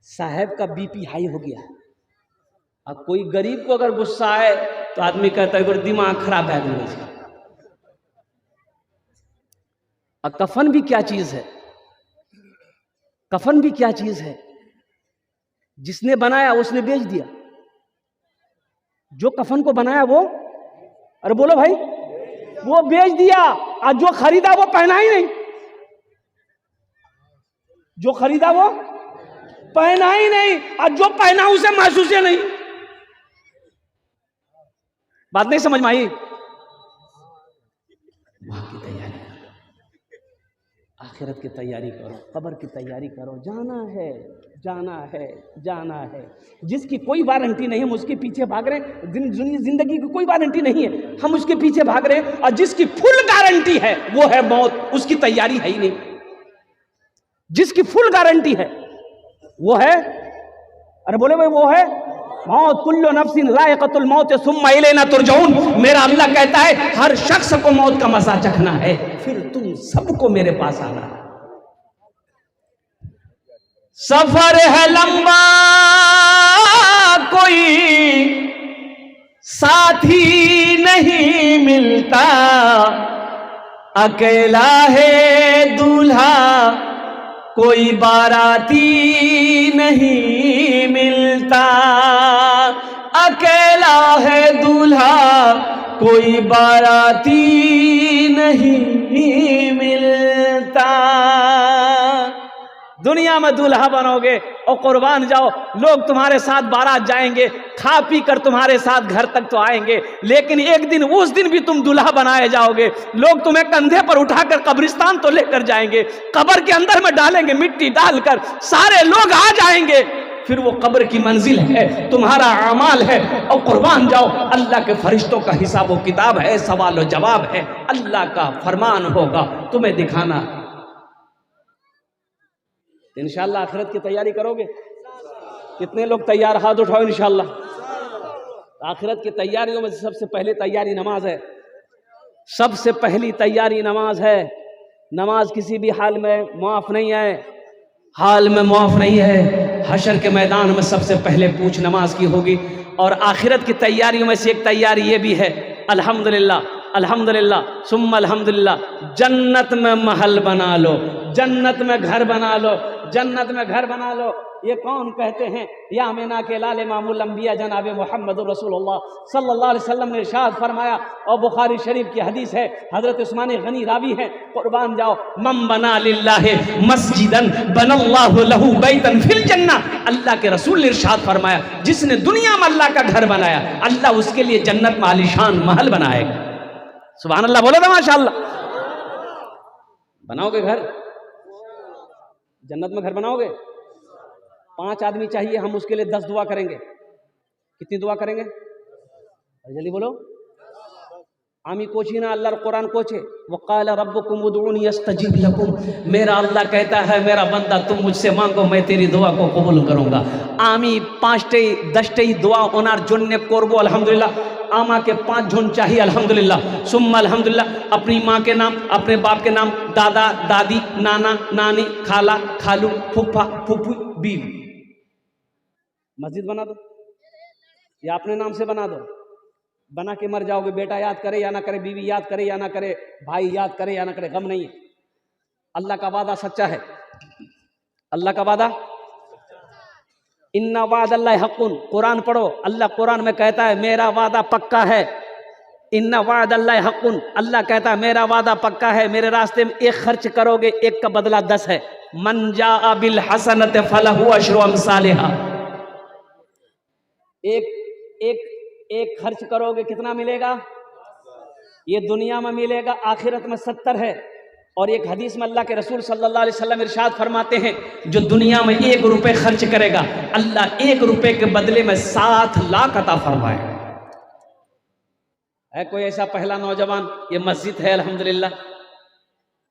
साहब का बीपी हाई हो गया। अब कोई गरीब को अगर गुस्सा आए तो आदमी कहता है दिमाग खराब है। और कफन भी क्या चीज है, कफन भी क्या चीज है। जिसने बनाया उसने बेच दिया, जो कफन को बनाया वो, अरे बोलो भाई, वो बेच दिया। और जो खरीदा वो पहना ही नहीं, जो खरीदा वो पहना ही नहीं, और जो पहना उसे महसूस ही नहीं। बात नहीं समझ में आई? वहां की तैयारी करो, आखिरत की तैयारी करो, कब्र की तैयारी करो। जाना है, जाना है, जाना है। जिसकी कोई वारंटी नहीं, हम उसके पीछे भाग रहे हैं। जिंदगी की कोई वारंटी नहीं है, हम उसके पीछे भाग रहे हैं। और जिसकी फुल गारंटी है वो है मौत, उसकी तैयारी है ही नहीं। जिसकी फुल गारंटी है वो है, अरे बोले भाई, वो है मौत। कुल्लु नफ्सिन ज़ाइक़तुल मौत सुम्मा इलैना तुरजऊन। मेरा अल्लाह कहता है हर शख्स को मौत का मजा चखना है, फिर तुम सबको मेरे पास आना है। सफर है लंबा, कोई साथी नहीं मिलता, अकेला है दूल्हा कोई बाराती नहीं मिलता, अकेला है दूल्हा कोई बाराती नहीं मिलता। दुनिया में दूल्हा बनोगे और कुर्बान जाओ, लोग तुम्हारे साथ बारात जाएंगे, खा पी कर तुम्हारे साथ घर तक तो आएंगे, लेकिन एक दिन, उस दिन भी तुम दूल्हा बनाए जाओगे। लोग तुम्हें कंधे पर उठाकर कब्रिस्तान तो लेकर जाएंगे, कब्र के अंदर में डालेंगे, मिट्टी डालकर सारे लोग आ जाएंगे। फिर वो कब्र की मंजिल है, तुम्हारा अमाल है। और कुर्बान जाओ, अल्लाह के फरिश्तों का हिसाब व किताब है, सवाल व जवाब है, अल्लाह का फरमान होगा तुम्हें दिखाना। इंशाअल्लाह आखिरत की तैयारी करोगे? कितने लोग तैयार? हाथ उठाओ। इंशाअल्लाह आखिरत की तैयारियों में सबसे पहली तैयारी नमाज है। सबसे पहली तैयारी नमाज है। नमाज किसी भी हाल में मुआफ नहीं है, हाल में मुआफ नहीं है। हशर के मैदान में सबसे पहले पूछ नमाज की होगी। और आखिरत की तैयारियों में से एक तैयारी ये भी है, अल्हम्दुलिल्लाह अल्हम्दुलिल्लाह सुम्मा अल्हम्दुलिल्लाह, जन्नत में महल बना लो, जन्नत में घर बना लो, जन्नत में घर बना लो। ये कौन कहते हैं? या आमिना के लाल इमामुल अंबिया जनाब मोहम्मद रसूलुल्लाह सल्लल्लाहु अलैहि वसल्लम ने इरशाद फरमाया, और बुखारी शरीफ की हदीस है, हजरत उस्मान गनी रावी है। कुर्बान जाओ, मम बना लिल्लाहि मस्जिदन बनल्लाहु लहू बैतन फिल जन्नह। अल्लाह के रसूल ने इरशाद फरमाया, जिसने दुनिया में अल्लाह का घर बनाया, अल्लाह उसके लिए जन्नत में आलीशान महल बनाएगा। सुभान अल्लाह, बोलो ना माशाअल्लाह। बनाओगे घर? जन्नत में घर बनाओगे? 5 आदमी चाहिए, हम उसके लिए 10 दुआ करेंगे। कितनी दुआ करेंगे? जल्दी बोलो। आमी कोची ना अल्लाह कुरान कोचे, वक़ाल रब्बुकुम उदऊनी यस्तजीब लकुम। मेरा अल्लाह कहता है, मेरा बंदा तुम मुझसे मांगो, मैं तेरी दुआ को कबूल करूंगा। आमी 5टे 10टे दुआ ओनार जोन्ने करबो अल्हम्दुलिल्लाह। आमा के 5 झुंड चाहिए अल्हम्दुलिल्लाह, सुम्मा अल्हम्दुलिल्लाह। अपनी माँ के नाम, अपने बाप के नाम, दादा दादी, नाना नानी, खाला खालू, फूफा फूफी, बीवी। मस्जिद बना दो या अपने नाम से बना दो, बना के मर जाओगे। बेटा याद करे या ना करे, बीवी याद करे या ना करे, भाई याद करे या ना करे, गम नहीं है। अल्लाह का वादा सच्चा है, अल्लाह का वादा, इन्ना वादल्लाहि हक़्क़ुन। कुरान पढ़ो, अल्लाह कुरान में कहता है मेरा वादा पक्का है। इन्ना वादल्लाहि हक़्क़ुन, अल्लाह कहता है मेरा वादा पक्का है। मेरे रास्ते में एक खर्च करोगे, एक का बदला 10 है। मन जाअ बिल हसनति फलहु अशरु अमसालिहा। एक खर्च करोगे कितना मिलेगा? ये दुनिया में मिलेगा, आखिरत में 70 है। और एक हदीस में अल्लाह के रसूल सल्लल्लाहु अलैहि वसल्लम इरशाद फरमाते हैं, जो दुनिया में 1 रुपए खर्च करेगा, अल्लाह 1 रुपए के बदले में 7 लाख अता फरमाएगा। है कोई ऐसा पहला नौजवान? ये मस्जिद है अल्हम्दुलिल्लाह।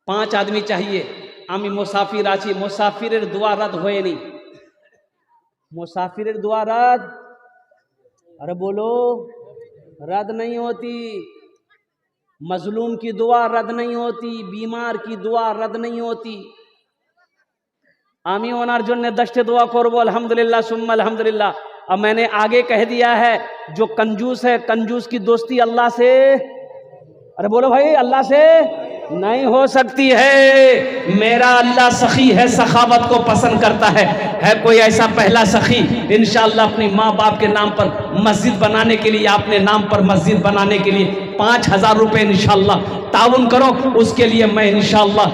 5 आदमी चाहिए। आमी मुसाफिर आছি, मुसाफिरेर दुआ रद्द होए नहीं। मुसाफिरेर दुआ रद्द, अरे बोलो, रद्द नहीं होती। मजलूम की दुआ रद्द नहीं होती, बीमार की दुआ रद्द नहीं होती। आमी ओनार जोन्ने 10 दुआ करबो अल्हम्दुलिल्लाह सुम्मा अल्हम्दुलिल्लाह। अब मैंने आगे कह दिया है, जो कंजूस है, कंजूस की दोस्ती अल्लाह से, अरे बोलो भाई, अल्लाह से नहीं हो सकती है। मेरा अल्लाह सखी है, सखावत को पसंद करता है। कोई ऐसा पहला सखी इंशाअल्लाह अपनी माँ बाप के नाम पर मस्जिद बनाने के लिए, अपने नाम पर मस्जिद बनाने के लिए 5000 रुपए इंशाअल्लाह ताउन करो। उसके लिए मैं इंशाअल्लाह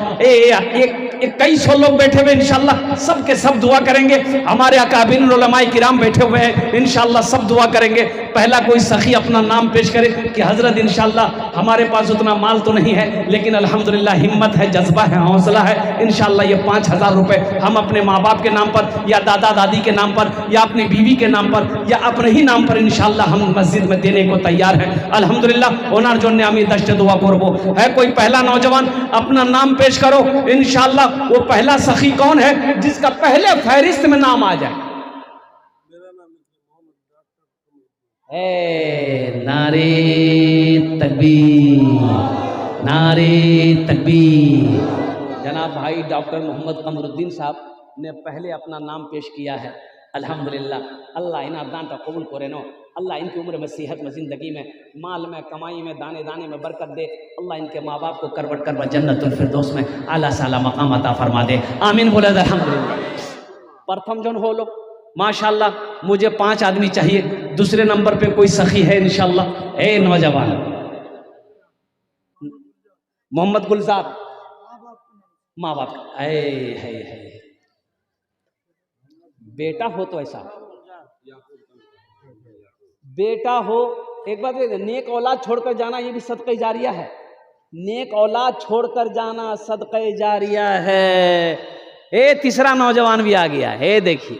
कई सौ लोग बैठे हुए इंशाअल्लाह सबके सब दुआ करेंगे। हमारे अकाबिर उलमाए किराम बैठे हुए हैं, इंशाअल्लाह सब दुआ करेंगे। पहला कोई सखी अपना नाम पेश करे कि हजरत इंशाअल्लाह हमारे पास उतना माल तो नहीं है, लेकिन अल्हम्दुलिल्लाह हिम्मत है, जज्बा है, हौसला है। इंशाअल्लाह ये 5000 रुपए हम अपने माँ बाप के नाम पर या दादा दादी के नाम पर या अपनी बीवी के नाम पर या अपने ही नाम पर इंशाअल्लाह हम मस्जिद में देने को तैयार हैं अल्हम्दुलिल्लाह। ओनार जोन्ने आमी 10 दुआ करबो। है कोई पहला नौजवान? अपना नाम पेश करो इंशाअल्लाह। वो पहला सखी कौन है जिसका पहले फहरिस्त में नाम आ जाए? नारे तकबीर, नारे तकबीर। जनाब भाई डॉक्टर मोहम्मद कमरुद्दीन साहब ने पहले अपना नाम पेश किया है अल्हम्दुलिल्लाह। अल्लाह इन्हें दान का कबूल करे नो। अल्लाह इनकी उम्र में, सेहत में, ज़िंदगी में, माल में, कमाई में, दाने दाने में बरकत दे। अल्लाह इनके माँ बाप को करवट करवा जन्नतुल फिरदौस में आला साला मकाम अता फरमा दे। आमीन बोले अल्हम्दुलिल्लाह। प्रथम जन हो लो माशाअल्लाह। मुझे 5 आदमी चाहिए। दूसरे नंबर पे कोई सखी है इंशाअल्लाह? ए नौजवान मोहम्मद गुलजार, माँ बाप है बेटा हो तो ऐसा बेटा हो। एक बात नेक औलाद छोड़कर जाना ये भी सदक़े जारिया है। नेक औलाद छोड़कर जाना सदक़े जारिया है। तीसरा नौजवान भी आ गया है, देखिए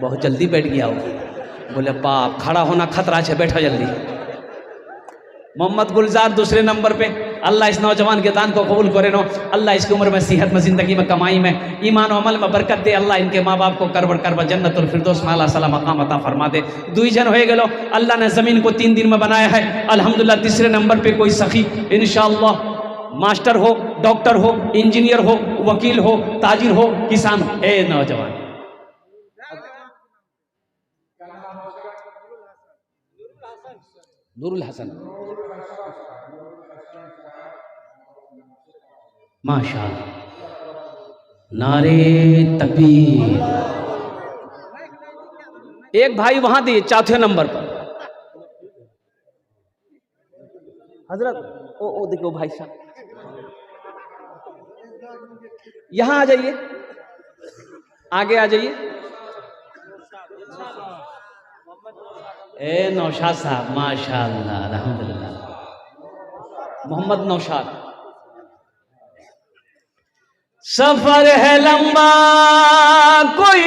बहुत जल्दी बैठ गया वो। बोले बाप खड़ा होना खतरा है, बैठा जल्दी। मोहम्मद गुलजार दूसरे नंबर पे। अल्लाह इस नौजवान के दान को कबूल करे नो। अल्लाह इसकी उम्र में, सेहत में, ज़िंदगी में, कमाई में, ईमान और अमल में बरकत दे। अल्लाह इनके माँ बाप को करवा जन्नतुल फिरदौस में आला साला मकाम अता फरमा दे। 2 जन हो गए। अल्लाह ने ज़मीन को 3 दिन में बनाया है अल्हम्दुलिल्लाह। तीसरे नंबर पे कोई सखी इंशाअल्लाह, मास्टर हो, डॉक्टर हो, इंजीनियर हो, वकील हो, ताजिर हो, किसान हो। नौजवान नूरुल हसन, माशाअल्लाह, नारे तकबीर। एक भाई वहां दिए 4थे नंबर पर हजरत। ओ देखो भाई साहब, यहां आ जाइए, आगे आ जाइए। नौशाद साहब माशाअल्लाह अल्हम्दुलिल्लाह। मोहम्मद नौशाद। सफर है लंबा कोई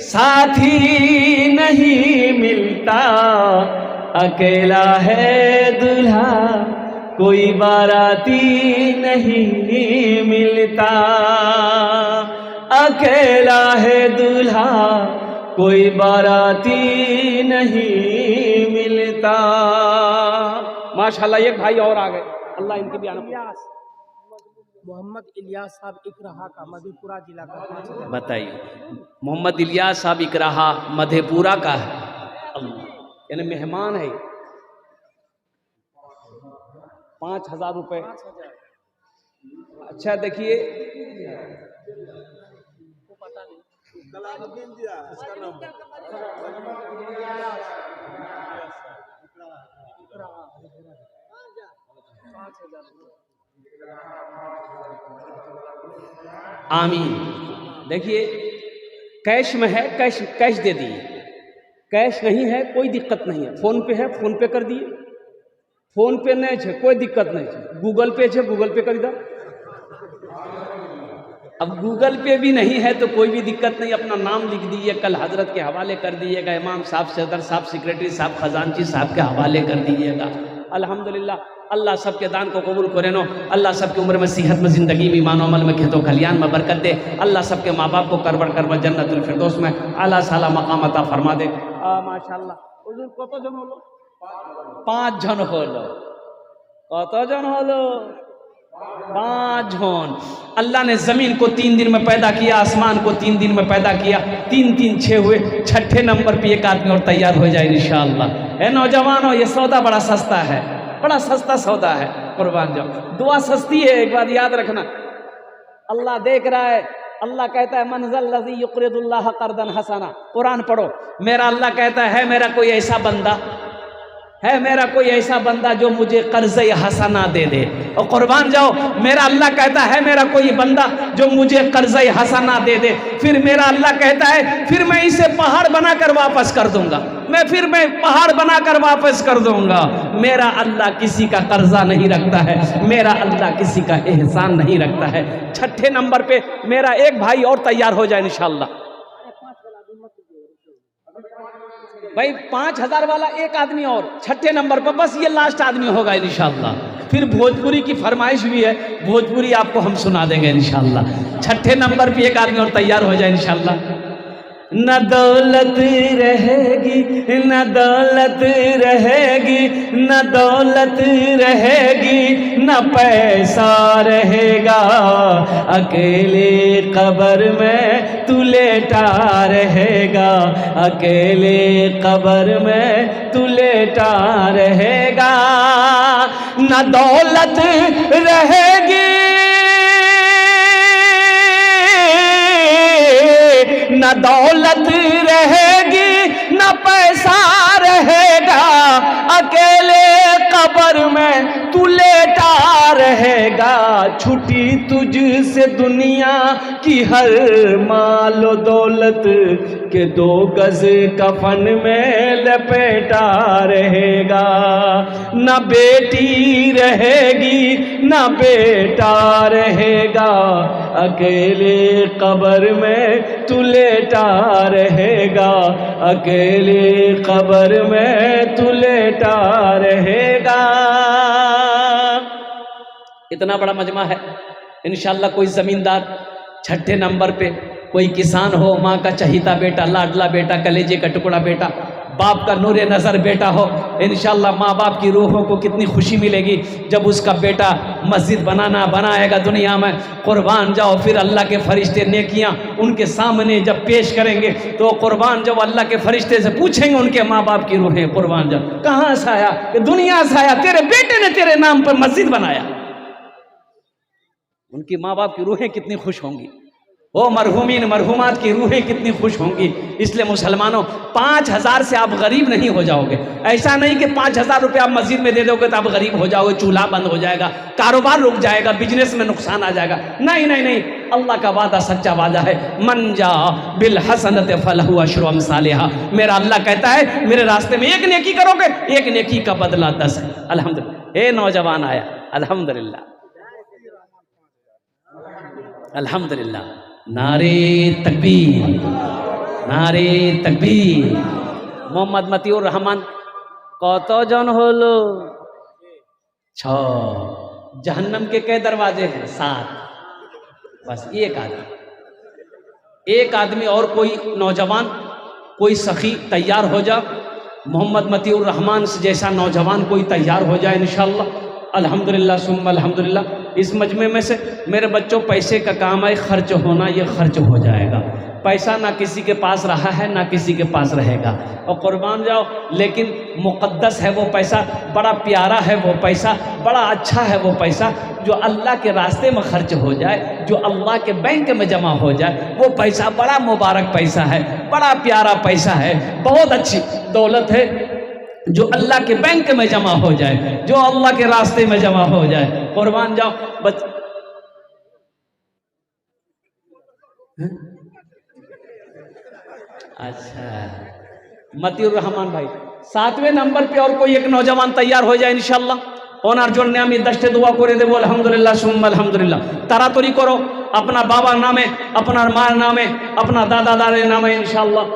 साथी नहीं मिलता, अकेला है दूल्हा कोई बाराती नहीं मिलता, अकेला है दूल्हा कोई बाराती नहीं मिलता। माशाल्लाह। एक भाई और आ गए, अल्लाह इनके भी आना। मोहम्मद इलियास साहब इकराहा का, मधेपुरा जिला का। बताइए, मोहम्मद इलियास साहब इकराहा मधेपुरा का है, यानी मेहमान है। 5000 रुपए। अच्छा देखिए, आमीन। देखिए कैश में है, कैश दे दिए। कैश नहीं है कोई दिक्कत नहीं है, फोन पे है, फोन पे कर दिए। फोन पे नहीं है, कोई दिक्कत नहीं है, गूगल पे है, गूगल पे कर दो। अब गूगल पे भी नहीं है तो कोई भी दिक्कत नहीं, अपना नाम लिख दीजिए, कल हजरत के हवाले कर दीजिएगा, इमाम साहब, सदर साहब, सेक्रेटरी साहब, खजानची साहब के हवाले कर दीजिएगा। अल्हम्दुलिल्लाह, अल्लाह सबके दान को कबूल करे नो, अल्लाह सबकी उम्र में, सेहत में, ज़िंदगी में, ईमान अमल में, खेतों खलियान में बरकत दे, अल्लाह सबके माँ बाप को करबर जन्नतुल फिरदौस में आला साला मकाम अता फरमा दे। माशाल्लाह। हुजूर কতজন হলো? 5 জন হলো। কতজন হলো? 5 জন। अल्लाह ने ज़मीन को 3 दिन में पैदा किया, आसमान को 3 दिन में पैदा किया, 3 3 6 हुए, छठे नंबर पे एक आदमी और तैयार हो जाए इंशाअल्लाह। ए नौजवानों, ये सौदा बड़ा सस्ता है, बड़ा सस्ता सौदा है, कुर्बान जाओ। दुआ सस्ती है, एक बात याद रखना, अल्लाह देख रहा है। अल्लाह कहता है मनज़ल लज़ी युक़रिदुल्लाह क़र्दन हसना, कुरान पढ़ो। मेरा अल्लाह कहता है मेरा कोई ऐसा बंदा है, मेरा कोई ऐसा बंदा जो मुझे कर्ज़े हसना दे दे। और कुर्बान जाओ, मेरा अल्लाह कहता है मेरा कोई बंदा जो मुझे कर्ज़े हसना दे दे, फिर मेरा अल्लाह कहता है फिर मैं इसे पहाड़ बनाकर वापस कर दूंगा, फिर मैं पहाड़ बनाकर वापस कर दूंगा। मेरा अल्लाह किसी का कर्जा नहीं रखता है, मेरा अल्लाह किसी का एहसान नहीं रखता है। छठे नंबर पे मेरा एक भाई और तैयार हो जाए इंशाअल्लाह। भाई 5000 वाला एक आदमी और छठे नंबर पर, बस ये लास्ट आदमी होगा इंशाअल्लाह। फिर भोजपुरी की फरमाइश भी है, भोजपुरी आपको हम सुना देंगे इंशाअल्लाह। छठे नंबर पे एक आदमी और तैयार हो जाए इंशाअल्लाह। न दौलत रहेगी, न दौलत रहेगी, न दौलत रहेगी, न पैसा रहेगा, अकेले कब्र में तू लेटा रहेगा, अकेले कब्र में तू लेटा रहेगा। न दौलत रहेगी, न दौलत रहेगी, न पैसा रहेगा, अकेले कब्र में तू लेटा रहेगा। छुटी तुझसे दुनिया की हर मालो दौलत के 2 गज कफन में लपेटा रहेगा। न बेटी रहेगी, न बेटा रहेगा, अकेले कब्र में तू लेटा रहेगा, अकेले कब्र में तू लेटा रहेगा। इतना बड़ा मजमा है इंशाअल्लाह। कोई ज़मींदार छठे नंबर पे, कोई किसान हो, माँ का चहीता बेटा, लाडला बेटा, कलेजे का टुकड़ा बेटा, बाप का नूरे नज़र बेटा हो, इंशाअल्लाह माँ बाप की रूहों को कितनी खुशी मिलेगी जब उसका बेटा मस्जिद बनाएगा दुनिया में। कुर्बान जाओ, फिर अल्लाह के फरिश्ते नेकियां उनके सामने जब पेश करेंगे तो कुर्बान जाओ, अल्लाह के फरिश्ते से पूछेंगे उनके माँ बाप की रूहें, कुर्बान जाओ कहाँ से आया, दुनिया से आया, तेरे बेटे ने तेरे नाम पर मस्जिद बनाया। उनकी माँ बाप की रूहें कितनी खुश होंगी, वो मरहूमीन मरहूमात की रूहें कितनी खुश होंगी। इसलिए मुसलमानों, 5000 से आप गरीब नहीं हो जाओगे। ऐसा नहीं कि 5000 रुपये आप मस्जिद में दे दोगे तो आप गरीब हो जाओगे, चूल्हा बंद हो जाएगा, कारोबार रुक जाएगा, बिजनेस में नुकसान आ जाएगा। नहीं नहीं नहीं, अल्लाह का वादा सच्चा वादा है। मन जा बिल हसनत फलहु अशरु अमसालिहा। मेरा अल्लाह कहता है मेरे रास्ते में एक नेकी करोगे, एक नेकी का बदला 10 है। अल्हम्दुलिल्लाह। ए नौजवान आया, अल्हम्दुलिल्लाह अल्हम्दुलिल्लाह। नारे तकबीर, नारे तकबीर। मोहम्मद मतिउर रहमान कतजन हलो? 6। जहन्नम के कई दरवाजे हैं? 7। बस एक आदमी और कोई नौजवान, कोई सखी तैयार हो जा। मोहम्मद मतिउर रहमान जैसा नौजवान कोई तैयार हो जाए इंशाअल्लाह। अल्हम्दुलिल्लाह सुम्मा अल्हम्दुलिल्लाह। इस मजमे में से मेरे बच्चों, पैसे का काम है, खर्च होना, ये खर्च हो जाएगा। पैसा ना किसी के पास रहा है ना किसी के पास रहेगा, और कुर्बान जाओ, लेकिन मुक़द्दस है वो पैसा, बड़ा प्यारा है वो पैसा, बड़ा अच्छा है वो पैसा। जो अल्लाह के रास्ते में खर्च हो जाए, जो अल्लाह के बैंक में जमा हो जाए, वो पैसा बड़ा मुबारक पैसा है, बड़ा प्यारा पैसा है, बहुत अच्छी दौलत है जो अल्लाह के बैंक में जमा हो जाए, जो अल्लाह के रास्ते में जमा हो जाए। कुर्बान जाओ अच्छा, मतिउर रहमान भाई 7वें नंबर पे और कोई एक नौजवान तैयार हो जाए इंशाल्लाह, ওনার জন্য আমি 10টা দোয়া করে দেবো। আলহামদুলিল্লাহ সুম্মা আলহামদুলিল্লাহ। তাড়াতাড়ি করো, अपना बाबा नामे, अपना माँ नामे, अपना दादा दादी नामे इंशाल्लाह।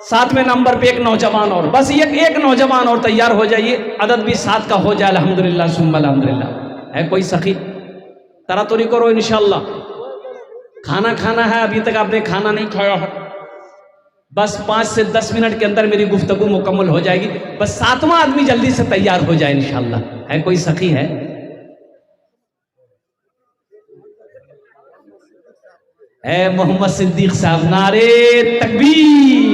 7वें नंबर पे एक नौजवान और, बस एक नौजवान और तैयार हो जाइए, अदद भी 7 का हो जाए। अल्हम्दुलिल्लाह सुम्मा अल्हम्दुलिल्लाह। है कोई सखी? तरातुरी करो इंशाल्लाह। खाना खाना है, अभी तक आपने खाना नहीं खाया है, बस 5 से 10 मिनट के अंदर मेरी गुफ्तगू मुकम्मल हो जाएगी। बस 7वां आदमी जल्दी से तैयार हो जाए इंशाल्लाह। है कोई सखी? है? मोहम्मद सिद्दीक साहब, नारे तकबीर।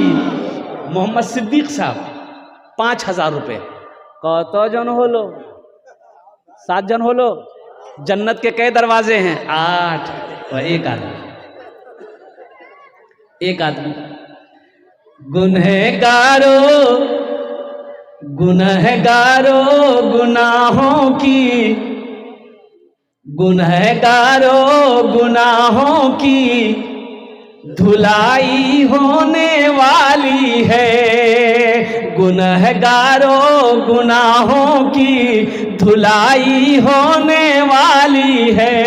मोहम्मद सिद्दीक साहब 5000 रुपये। कत जन होलो? 7 जन होलो। जन्नत के कई दरवाजे हैं? 8। तो एक आदमी गुनहगारो गुनाहों की धुलाई होने वाली है। गुनाहों की धुलाई होने वाली है।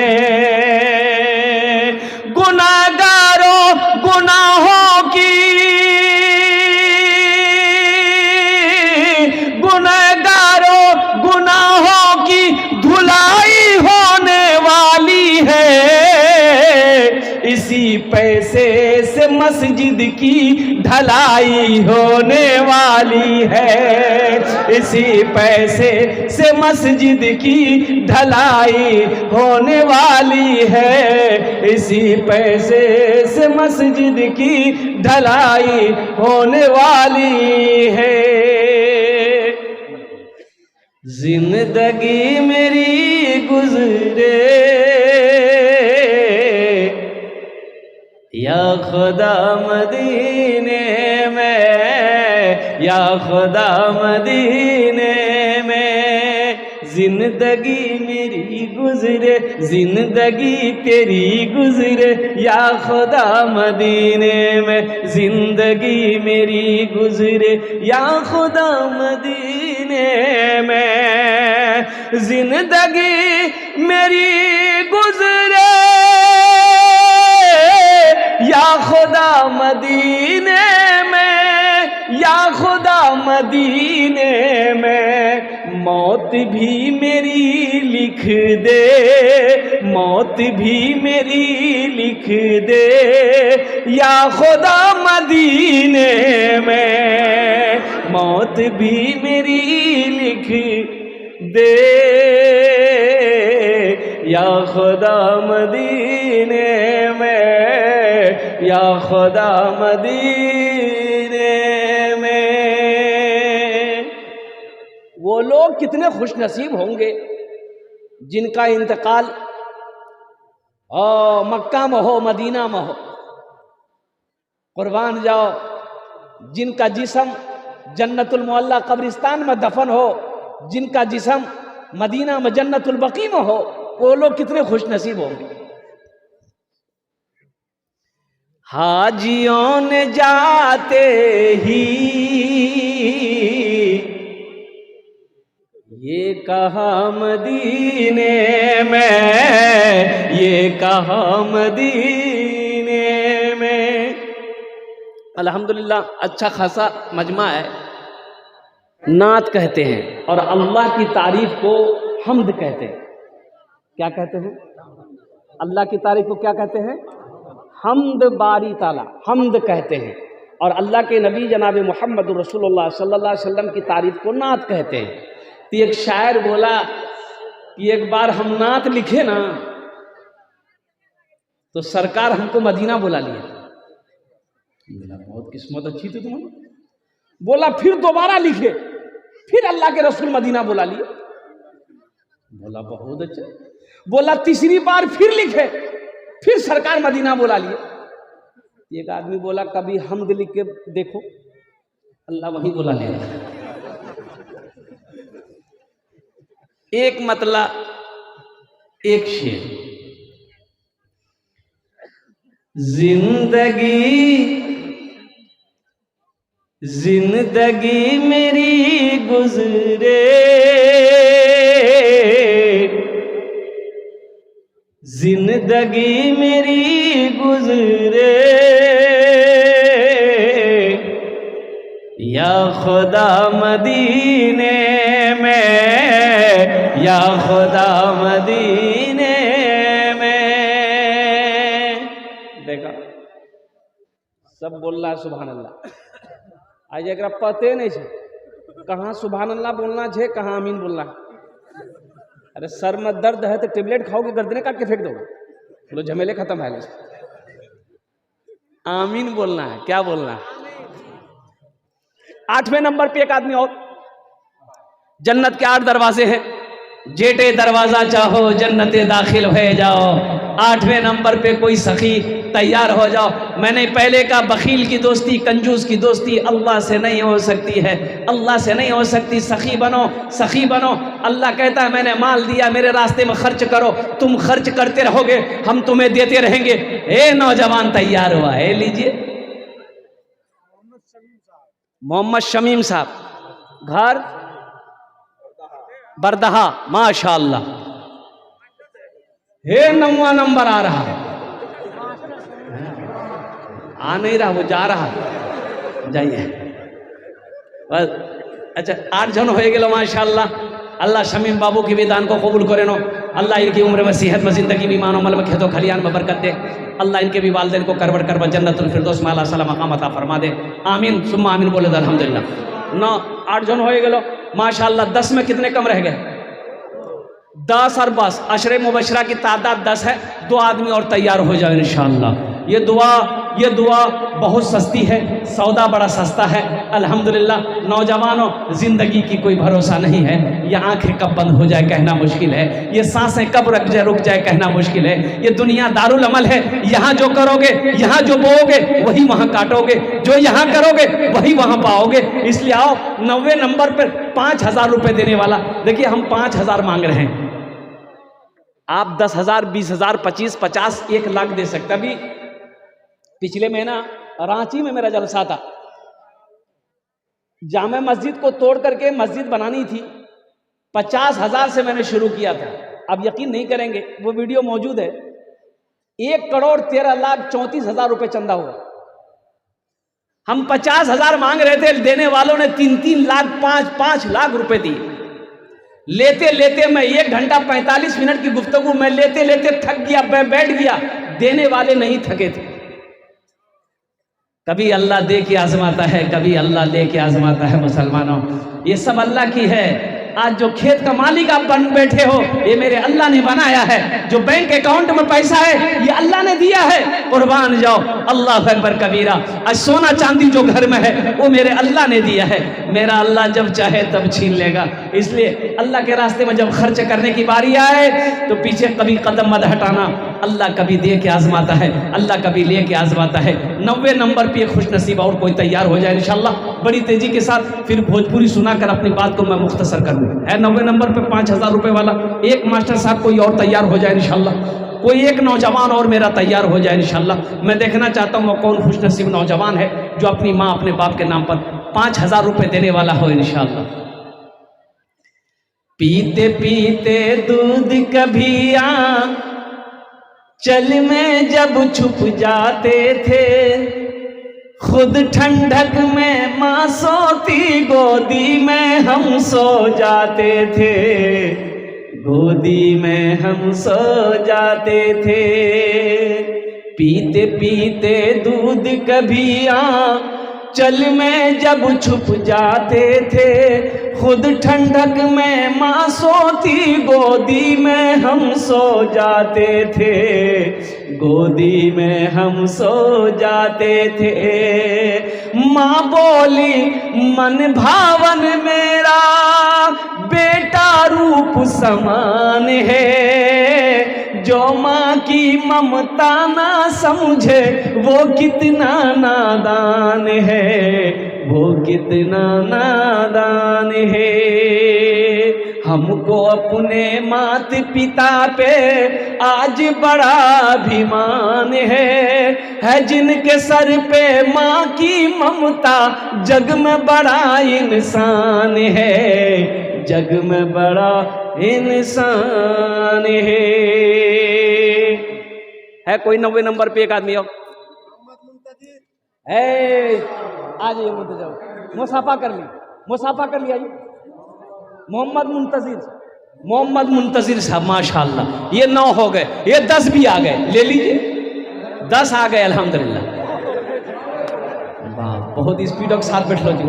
गुनाहों की धुलाई होने वाली है। इसी पैसे से मस्जिद की ढलाई होने वाली है। इसी पैसे से मस्जिद की ढलाई होने वाली है। इसी पैसे से मस्जिद की ढलाई होने वाली है। जिंदगी मेरी गुजरे या खुदा मदीने में, या खुदा मदीने में। जिंदगी मेरी गुजरे, जिंदगी तेरी गुजरे या खुदा मदीने में। जिंदगी मेरी गुजरे या खुदा मदीने में। जिंदगी मेरी गुजरे या खुदा मदीने में, या खुदा मदीने में। मौत भी मेरी लिख दे, मौत भी मेरी लिख दे या खुदा मदीने में। मौत भी मेरी लिख दे या खुदा मदीने में, या खुदा मदीने में। वो लोग कितने खुश नसीब होंगे जिनका इंतकाल मक्का में हो, मदीना में हो। कुर्बान जाओ, जिनका जिस्म जन्नतुल मुअल्ला कब्रिस्तान में दफन हो, जिनका जिस्म मदीना में जन्नतुल बकी में हो, वो लोग कितने खुश नसीब होंगे। हाजियों ने जाते ही ये कहा मदीने में, ये कहा मदीने में। अल्हम्दुलिल्लाह अच्छा खासा मजमा है। नात कहते हैं और अल्लाह की तारीफ को हम्द कहते हैं। क्या कहते हैं? अल्लाह की तारीफ को क्या कहते हैं? हम्द बारी ताला, हम्द कहते हैं। और अल्लाह के नबी जनाब मोहम्मद रसूलुल्लाह सल्लल्लाहु अलैहि वसल्लम की तारीफ को नात कहते हैं। तो एक शायर बोला कि एक बार हम नात लिखे ना तो सरकार हमको मदीना बुला लिया। बोला बहुत किस्मत अच्छी थी तुम्हारी। बोला फिर दोबारा लिखे, फिर अल्लाह के रसूल मदीना बुला लिए। बोला बहुत अच्छा। बोला तीसरी बार फिर लिखे, फिर सरकार मदीना बुला लिए। एक आदमी बोला कभी हमद लिख के देखो, अल्लाह वहीं बुला ले। एक मतला एक शेर। जिंदगी मेरी गुजरे, जिंदगी मेरी गुजरे, या खुदा मदीने में, या खुदा मदीने में। देखा सब बोल रहा है सुभान अल्लाह। आज एक पते नहीं है कहाँ सुभान अल्लाह बोलना है, कहाँ आमीन बोलना है। अरे सर में दर्द है तो टेबलेट खाओगे, गर्दने काट के फेंक दोगे, लो झमेले खत्म है। आमीन बोलना है, क्या बोलना है। 8वें नंबर पे एक आदमी और, जन्नत के 8 दरवाजे हैं, जेटे दरवाजा चाहो जन्नते दाखिल हो जाओ। 8वें नंबर पे कोई सखी तैयार हो जाओ। मैंने पहले कहा बखील की दोस्ती, कंजूस की दोस्ती अल्लाह से नहीं हो सकती है, अल्लाह से नहीं हो सकती। सखी बनो, सखी बनो। अल्लाह कहता है मैंने माल दिया, मेरे रास्ते में खर्च करो, तुम खर्च करते रहोगे, हम तुम्हें देते रहेंगे। ए नौजवान तैयार हुआ है, लीजिए मोहम्मद शमीम साहब, घर बरदहा, माशाअल्लाह। हे 9वां नंबर आ रहा, आ नहीं रहा, वो जा रहा, जाइए बस। अच्छा 8 जन हो गए माशाअल्लाह। अल्लाह शमीम बाबू की भी दान को कबूल करे नो। अल्लाह इनकी उम्र में सेहत में जिंदगी में मानो मल में खेतों खलियान में बरकत दे। अल्लाह इनके भी वालिदैन को करबट करबट जन्नतुल फिरदौस में अल्लाह सला मकाम अता फरमा दे। आमीन सुम्मा आमीन बोले तो अल्हम्दुलिल्लाह। 8 जन हो गए माशाअल्लाह। 10 में कितने कम रह गए? 10 और बस। अशरे मुबशरा की तादाद 10 है। 2 आदमी और तैयार हो जाए इंशाअल्लाह। ये दुआ बहुत सस्ती है, सौदा बड़ा सस्ता है अल्हम्दुलिल्लाह। नौजवानों, जिंदगी की कोई भरोसा नहीं है। ये आंखें कब बंद हो जाए कहना मुश्किल है, ये सांसें कब रुक जाए कहना मुश्किल है। ये दुनिया दारुल अमल है, यहाँ जो करोगे, यहाँ जो बोओगे वही वहाँ काटोगे, जो यहाँ करोगे वही वहाँ पाओगे। इसलिए आओ 90 नंबर पर 5000 रुपये देने वाला। देखिए हम 5000 मांग रहे हैं, आप 10,000, 20,000, 25, 50, 1 लाख दे सकते। अभी पिछले महीना रांची में मेरा जलसा था, जामे मस्जिद को तोड़ करके मस्जिद बनानी थी। 50,000 से मैंने शुरू किया था। अब यकीन नहीं करेंगे, वो वीडियो मौजूद है। 1,13,34,000 रुपए चंदा हुआ। हम 50,000 मांग रहे थे, देने वालों ने 3-3 लाख, 5-5 लाख रुपए दिए। लेते लेते मैं 1 घंटा 45 मिनट की गुफ्तगू में लेते लेते थक गया, मैं बैठ गया। देने वाले नहीं थके थे। कभी अल्लाह दे के आजमाता है, कभी अल्लाह ले के आजमाता है। मुसलमानों, ये सब अल्लाह की है। आज जो खेत का मालिक आप बन बैठे हो, ये मेरे अल्लाह ने बनाया है। जो बैंक अकाउंट में पैसा है, ये अल्लाह ने दिया है। कुर्बान जाओ, अल्लाह अकबर कबीरा। आज सोना चांदी जो घर में है, वो मेरे अल्लाह ने दिया है। मेरा अल्लाह जब चाहे तब छीन लेगा। इसलिए अल्लाह के रास्ते में जब खर्च करने की बारी आए तो पीछे कभी कदम मत हटाना। अल्लाह कभी दे के आजमाता है, अल्लाह कभी ले के आजमाता है। 90 नंबर पे खुश नसीब और कोई तैयार हो जाए इंशाल्लाह बड़ी तेजी के साथ। फिर भोजपुरी सुनाकर अपनी बात को मैं मुख्तसर करूँ। है 90 नंबर पे 5000 रुपए वाला एक मास्टर साहब कोई और तैयार हो जाए इंशाल्लाह। कोई एक नौजवान और मेरा तैयार हो जाए इंशाल्लाह। मैं देखना चाहता हूँ वो कौन खुश नसीब नौजवान है जो अपनी माँ अपने बाप के नाम पर 5000 रुपए देने वाला हो इंशाल्लाह। पीते पीते दूध कभी चल में जब छुप जाते थे, खुद ठंडक में माँ सोती, गोदी में हम सो जाते थे, गोदी में हम सो जाते थे। पीते पीते दूध कभी चल में जब छुप जाते थे, खुद ठंडक में माँ सोती, गोदी में हम सो जाते थे, गोदी में हम सो जाते थे। माँ बोली मन भावन मेरा बेटा रूप समान है, जो माँ की ममता ना समझे वो कितना नादान है, वो कितना नादान है। हमको अपने माता पिता पे आज बड़ा अभिमान है जिनके सर पे माँ की ममता, जग में बड़ा इंसान जग में बड़ा इंसान है कोई 90 नंबर पे एक आदमी हो? आ जाइए, मुझे जाओ, मुसाफा कर लिया जी। मोहम्मद मुंतजिर साहब, माशाल्लाह, ये 9 हो गए, ये 10 भी आ गए, ले लीजिए, 10 आ गए अल्हम्दुलिल्लाह। वाह, बहुत स्पीड के साथ बैठ लो जी।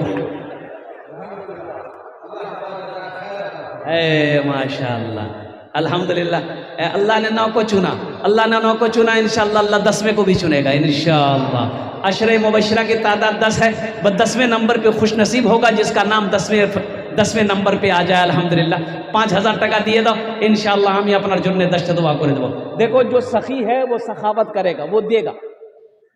माशाल्लाह, अल्हम्दुलिल्लाह, अल्लाह ने 9 को चुना, इंशाअल्लाह अल्लाह 10वें को भी चुनेगा इंशाअल्लाह। अशरे मुबशरा की तादाद 10 है, बस 10वें नंबर पे खुश नसीब होगा जिसका नाम 10वें नंबर पे आ जाए अल्हम्दुलिल्लाह। 5000 टका दिए दो इंशाअल्लाह, हम ही अपना जुन्ने दश्त दुआ कर दो। देखो, जो सखी है वो सखावत करेगा, वो देगा,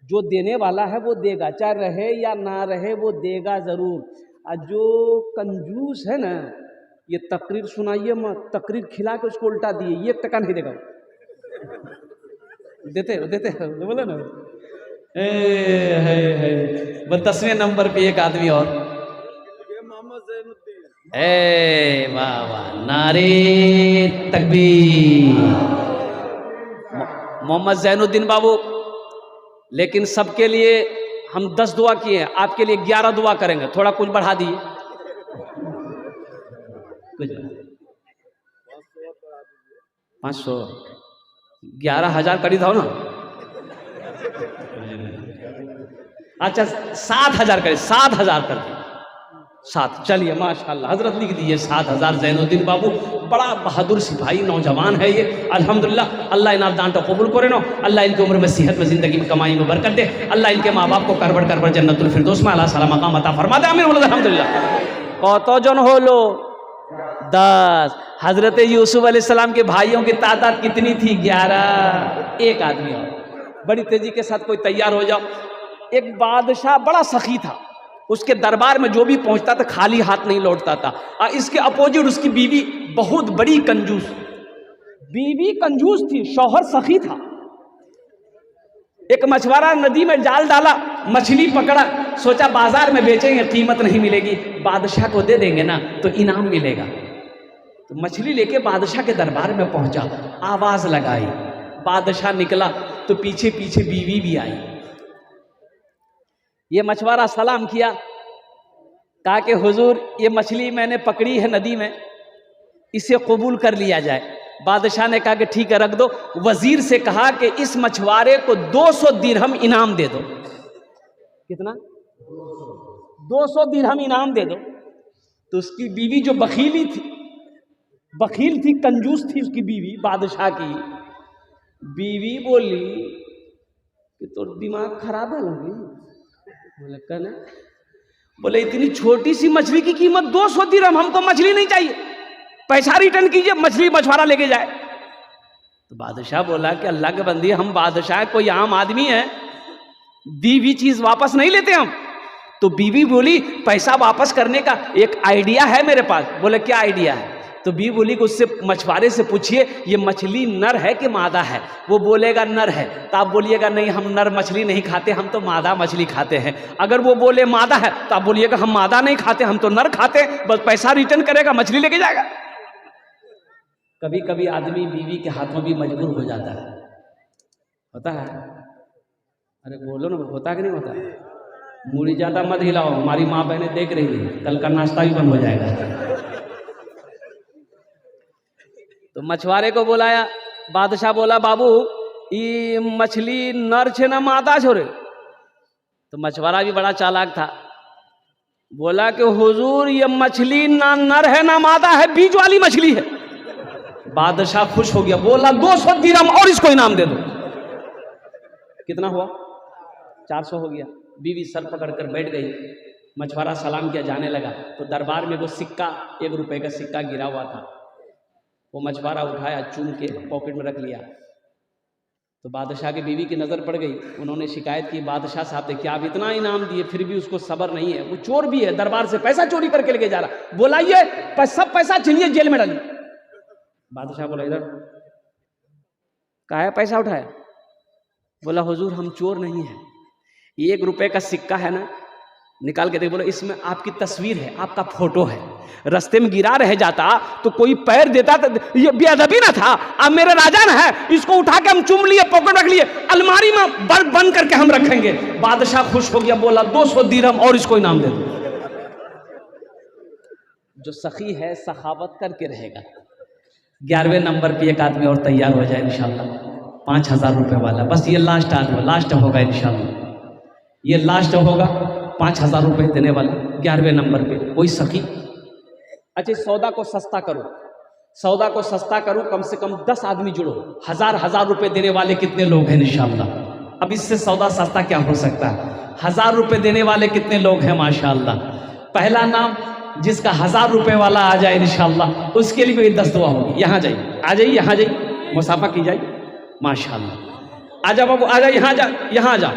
जो देने वाला है वो देगा, चाहे रहे या ना रहे वो देगा ज़रूर। और जो कंजूस है ना, ये तकरीर सुनाइए मत, तकरीर खिला के उसको उल्टा दिए, 1 टका नहीं देगा। देते बोले ना, बस 10वें नंबर पे एक आदमी और, वाह वाह, नारे तकबीर, मोहम्मद जैनुद्दीन बाबू। लेकिन सबके लिए हम 10 दुआ किए हैं, आपके लिए 11 दुआ करेंगे, थोड़ा कुछ बढ़ा दिए, कुछ 500 11,000 करी था ना। अच्छा 7,000 करे, 7,000 कर दिए, 7, चलिए माशाल्लाह, हजरत लिख दीजिए 7,000। जैनुद्दीन बाबू बड़ा बहादुर सिपाही नौजवान है ये, अल्हम्दुलिल्लाह। अल्लाह इनाम दान तो कबूल करे नो, अल्लाह इनकी उम्र में सेहत में, जिंदगी में, कमाई में बरकत दे, अल्लाह इनके माँ बाप को करबड़ जन्नतुल फिरदौस में अल्लाह सला मकाम अता फरमा दे, आमीन अल्हम्दुलिल्लाह। कतो जन होलो? 10। हजरत यूसुफ अलैहिस्सलाम के भाइयों की तादाद कितनी थी? 11। एक आदमी और, बड़ी तेजी के साथ कोई तैयार हो जाओ। एक बादशाह बड़ा सखी था, उसके दरबार में जो भी पहुंचता था खाली हाथ नहीं लौटता था। और इसके अपोजिट उसकी बीवी बहुत बड़ी कंजूस, बीवी कंजूस थी, शौहर सखी था। एक मछुआरा नदी में जाल डाला, मछली पकड़ा, सोचा बाजार में बेचेंगे, कीमत नहीं मिलेगी, बादशाह को दे देंगे ना तो इनाम मिलेगा। तो मछली लेके बादशाह के दरबार में पहुंचा, आवाज लगाई, बादशाह निकला तो पीछे पीछे बीवी भी आई। ये मछुआरा सलाम किया, कहा कि हुजूर ये मछली मैंने पकड़ी है नदी में, इसे कबूल कर लिया जाए। बादशाह ने कहा कि ठीक है रख दो। वजीर से कहा कि इस मछुआरे को 200 दिरहम इनाम दे दो। कितना? 200 दिरहम इनाम दे दो। तो उसकी बीवी जो बखील थी, कंजूस थी उसकी बीवी, बादशाह की बीवी बोली कि तो दिमाग खराब है लगी। बोले कहना, बोले इतनी छोटी सी मछली की कीमत 200 दिरहम, हमको मछली नहीं चाहिए, पैसा रिटर्न कीजिए, मछली मछुआरा लेके जाए। तो बादशाह बोला कि अल्लाह के बंदी, हम बादशाह कोई आम आदमी है, दी हुई चीज वापस नहीं लेते हम। तो बीवी बोली पैसा वापस करने का एक आइडिया है मेरे पास। बोले क्या आइडिया है? तो बीवी बोली कि उससे मछुआरे से पूछिए ये मछली नर है कि मादा है। वो बोलेगा नर है तो आप बोलिएगा नहीं हम नर मछली नहीं खाते, हम तो मादा मछली खाते हैं। अगर वो बोले मादा है तो आप बोलिएगा हम मादा नहीं खाते, हम तो नर खाते। बस पैसा रिटर्न करेगा, मछली लेके जाएगा। कभी कभी आदमी बीवी के हाथों भी मजबूर हो जाता है, होता है। अरे बोलो ना, होता कि नहीं होता? मूड़ी ज्यादा मत हिलाओ, हमारी माँ बहनें देख रही है, कल का नाश्ता भी बंद हो जाएगा। तो मछुआरे को बुलाया, बादशाह बोला बाबू ये मछली नर छे ना मादा छोरे? तो मछुआरा भी बड़ा चालाक था, बोला कि हुजूर ये मछली ना नर है ना मादा है, बीज वाली मछली है। बादशाह खुश हो गया, बोला 200 दिरहम और इसको इनाम दे दो। कितना हुआ? 400 हो गया। बीवी सर पकड़कर बैठ गई, मछुआरा सलाम किया, जाने लगा। तो दरबार में वो सिक्का, 1 रुपए का सिक्का गिरा हुआ था, वो मछुआरा उठाया, चूम के पॉकेट में रख लिया। तो बादशाह की बीवी की नज़र पड़ गई, उन्होंने शिकायत की, बादशाह साहब देखिए आप इतना इनाम दिए फिर भी उसको सब्र नहीं है, वो चोर भी है, दरबार से पैसा चोरी करके लेके जा रहा, बुलाइए सब पैसा छीनिए जेल में डालिए। बादशाह बोला इधर कहा है पैसा उठाया? बोला हुजूर हम चोर नहीं है, 1 रुपए का सिक्का है ना, निकाल के देख। बोला इसमें आपकी तस्वीर है, आपका फोटो है, रास्ते में गिरा रह जाता तो कोई पैर देता तो ये बेअदबी ना था। अब मेरे राजा ना है, इसको उठा के हम चुम लिए, पॉकेट रख लिए, अलमारी में बंद करके हम रखेंगे। बादशाह खुश हो गया, बोला 200 दिरहम और इसको इनाम दे दो। जो सखी है सखावत करके रहेगा। 11वें नंबर पे एक आदमी और तैयार हो जाए इंशाल्लाह, 5000 रुपए वाला, बस ये लास्ट आदमी, लास्ट होगा इंशाल्लाह, ये लास्ट होगा 5000 रुपए देने वाला। 11वें नंबर पे कोई सखी, अच्छा सौदा को सस्ता करो, सौदा को सस्ता करो, कम से कम 10 आदमी जुड़ो, 1000 रुपए देने वाले कितने लोग हैं इंशाल्लाह। अब इससे सौदा सस्ता क्या हो सकता है? 1000 रुपए देने वाले कितने लोग हैं माशाल्लाह। पहला नाम जिसका 1000 रुपए वाला आ जाए इंशाल्लाह, उसके लिए कोई 10 दुआ होगी। यहाँ जाइए, आ जाइए, यहाँ जाइए, मुसाफा की जाइए माशाल्लाह। आ जाओ बाबू, आ जाओ, यहाँ यहाँ जाओ,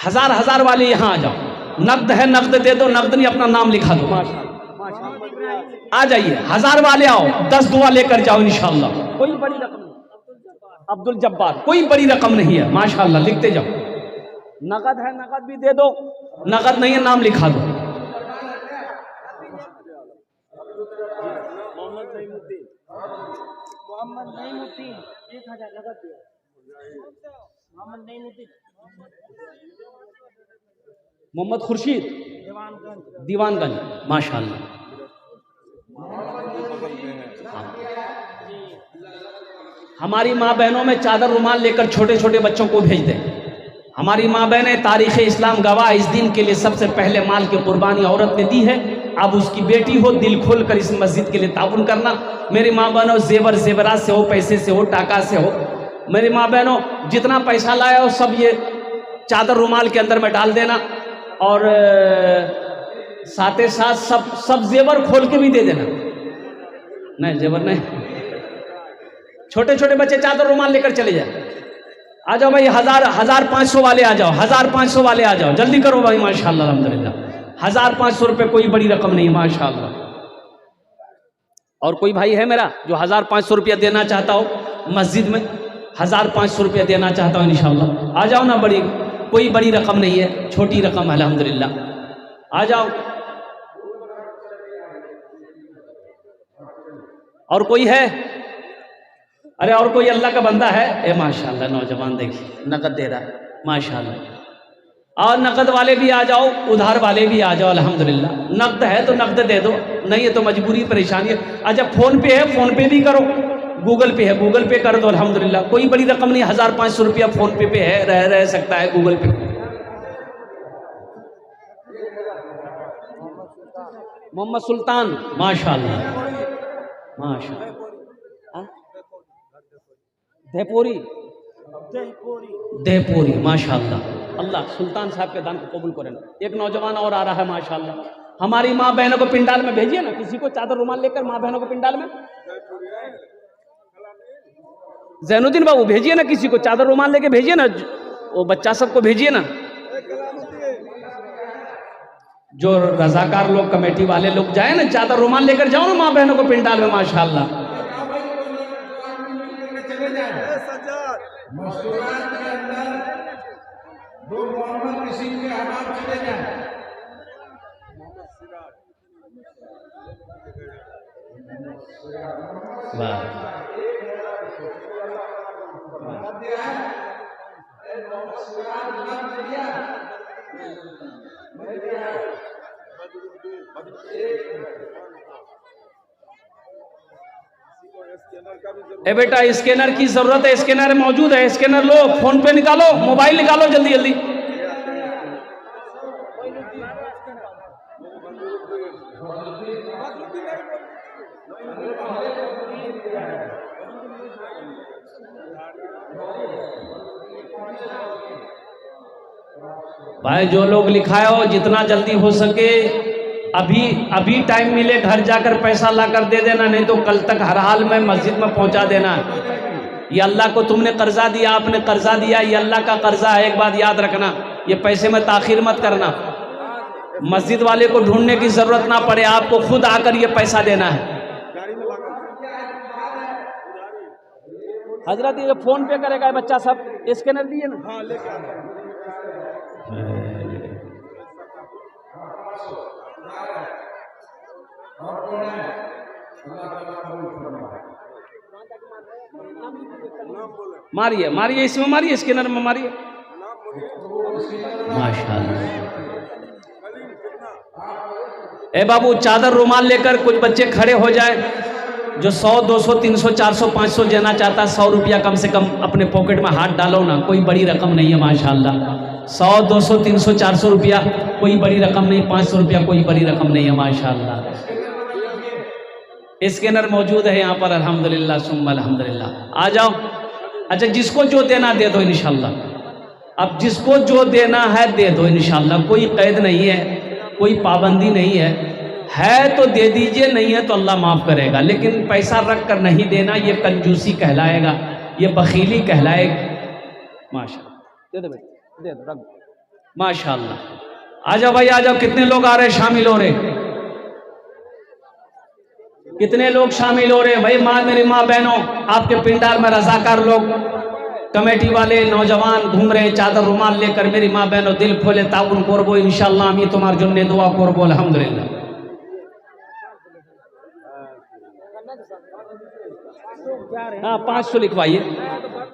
1000 वाले यहाँ आ जाओ, नकद है नकद दे दो, नकद नहीं अपना नाम लिखा दो माशाल्लाह। आ जाइए, 1000 वाले आओ, 10 दुआ लेकर जाओ इंशाल्लाह। कोई बड़ी रकम नहीं, अब्दुल जब्बार, कोई बड़ी रकम नहीं है माशाल्लाह, लिखते जाओ। नकद है नकद भी दे दो, नकद नहीं है नाम लिखा दो। मोहम्मद नईमुद्दीन 1000 नगद दिया। मोहम्मद नईमुद्दीन, मोहम्मद खुर्शीद दीवानगंज माशाल्लाह। हमारी माँ बहनों में चादर रुमाल लेकर छोटे छोटे बच्चों को भेज दें। हमारी माँ बहनें तारीख़ इस्लाम गवाह, इस दिन के लिए सबसे पहले माल की कुर्बानी औरत ने दी है। अब उसकी बेटी हो, दिल खोल कर इस मस्जिद के लिए ताउन करना। मेरी माँ बहनों जेवर जेवरात से हो, पैसे से हो, टाका से हो, मेरी माँ बहनों जितना पैसा लाया हो सब ये चादर रुमाल के अंदर में डाल देना, और साथ ही साथ सब जेवर खोल के भी दे देना। नहीं जेवर नहीं, छोटे छोटे बच्चे चादर रुमाल लेकर चले जाए। आ जाओ भाई, 1500 वाले आ जाओ, 1500 वाले आ जाओ, जल्दी करो भाई माशाल्लाह अल्हम्दुलिल्लाह। 1500 रुपये कोई बड़ी रकम नहीं माशाल्लाह। और कोई भाई है मेरा जो 1500 रुपया देना चाहता हो, मस्जिद में 1500 रुपया देना चाहता हो इंशाल्लाह, आ जाओ ना, बड़ी कोई बड़ी रकम नहीं है, छोटी रकम अल्हम्दुलिल्लाह, आ जाओ। और कोई है? अरे और कोई अल्लाह का बंदा है? ए माशाल्लाह, नौजवान देखिए नकद दे रहा है माशाल्लाह। और नकद वाले भी आ जाओ, उधार वाले भी आ जाओ अल्हम्दुलिल्लाह। नकद है तो नकद दे दो, नहीं है तो मजबूरी परेशानी है। अच्छा फ़ोन पे है, फ़ोन पे भी करो, गूगल पे है, गूगल पे कर दो अल्हम्दुलिल्लाह। कोई बड़ी रकम नहीं, 1500 रुपया फ़ोन पे है, रह सकता है गूगल पे। मोहम्मद सुल्तान माशाल्लाह माशाल्लाह। देहपोरी माशाल्लाह। अल्लाह सुल्तान साहब के दान को कबूल करें। एक नौजवान और आ रहा है माशाल्लाह। हमारी माँ बहनों को पिंडाल में भेजिए ना, किसी को चादर रुमाल लेकर माँ बहनों को पिंडाल में। जैनुद्दीन बाबू भेजिए ना, किसी को चादर रुमाल लेके भेजिए ना, वो बच्चा सबको भेजिए ना। जो रजाकार लोग, कमेटी वाले लोग जाए ना, चादर रुमाल लेकर जाओ ना माँ बहनों को पिंडाल में माशाल्लाह। ए बेटा स्कैनर की जरूरत है, स्कैनर मौजूद है, स्कैनर लो, फोन पे निकालो, मोबाइल निकालो जल्दी जल्दी। भाई जो लोग लिखाए हो जितना जल्दी हो सके अभी टाइम मिले घर जाकर पैसा लाकर दे देना, नहीं तो कल तक हर हाल में मस्जिद में पहुंचा देना। ये अल्लाह को तुमने कर्जा दिया, आपने कर्जा दिया, ये अल्लाह का कर्जा है। एक बात याद रखना, ये पैसे में ताखिर मत करना। मस्जिद वाले को ढूंढने की जरूरत ना पड़े, आपको खुद आकर ये पैसा देना है। हजरत ये फोन पे करेगा ये बच्चा, सब स्कैनर दिए ना। हाँ, मारिए मारिए, इसमें मारिए, स्कैनर में मारिए। माशाल्लाह। ए बाबू, चादर रुमाल लेकर कुछ बच्चे खड़े हो जाए, जो 100 200 300 400 500 देना चाहता है, 100 रुपया कम से कम अपने पॉकेट में हाथ डालो ना, कोई बड़ी रकम नहीं है माशाल्लाह। 100 200 300 400 रुपया कोई बड़ी रकम नहीं, 500 रुपया कोई बड़ी रकम नहीं है माशाल्लाह। स्कैनर मौजूद है यहाँ पर, अल्हम्दुलिल्लाह सुम्मा अल्हम्दुलिल्लाह। आ जाओ। अच्छा, जिसको जो देना दे दो इंशाल्लाह। अब जिसको जो देना है दे दो इंशाल्लाह, कोई कैद नहीं है, कोई पाबंदी नहीं है तो दे दीजिए, नहीं है तो अल्लाह माफ़ करेगा। लेकिन पैसा रख कर नहीं देना, ये कंजूसी कहलाएगा, ये बखीली कहलाएगा। माशाल्लाह, दे दो बेटा, दे दो, रख दो। माशाल्लाह। आ जाओ भाई, आ जाओ। कितने लोग आ रहे, शामिल हो रहे? कितने लोग शामिल हो रहे हैं भाई? माँ, मेरी माँ बहनों, आपके पिंडार में रजाकार लोग, कमेटी वाले नौजवान घूम रहे चादर रुमाल लेकर। मेरी माँ बहनों, दिल खोले ताउन करबो इंशाल्लाह, আমি তোমার জন্য দোয়া করব আলহামদুলিল্লাহ। हाँ, 500 लिखवाइए।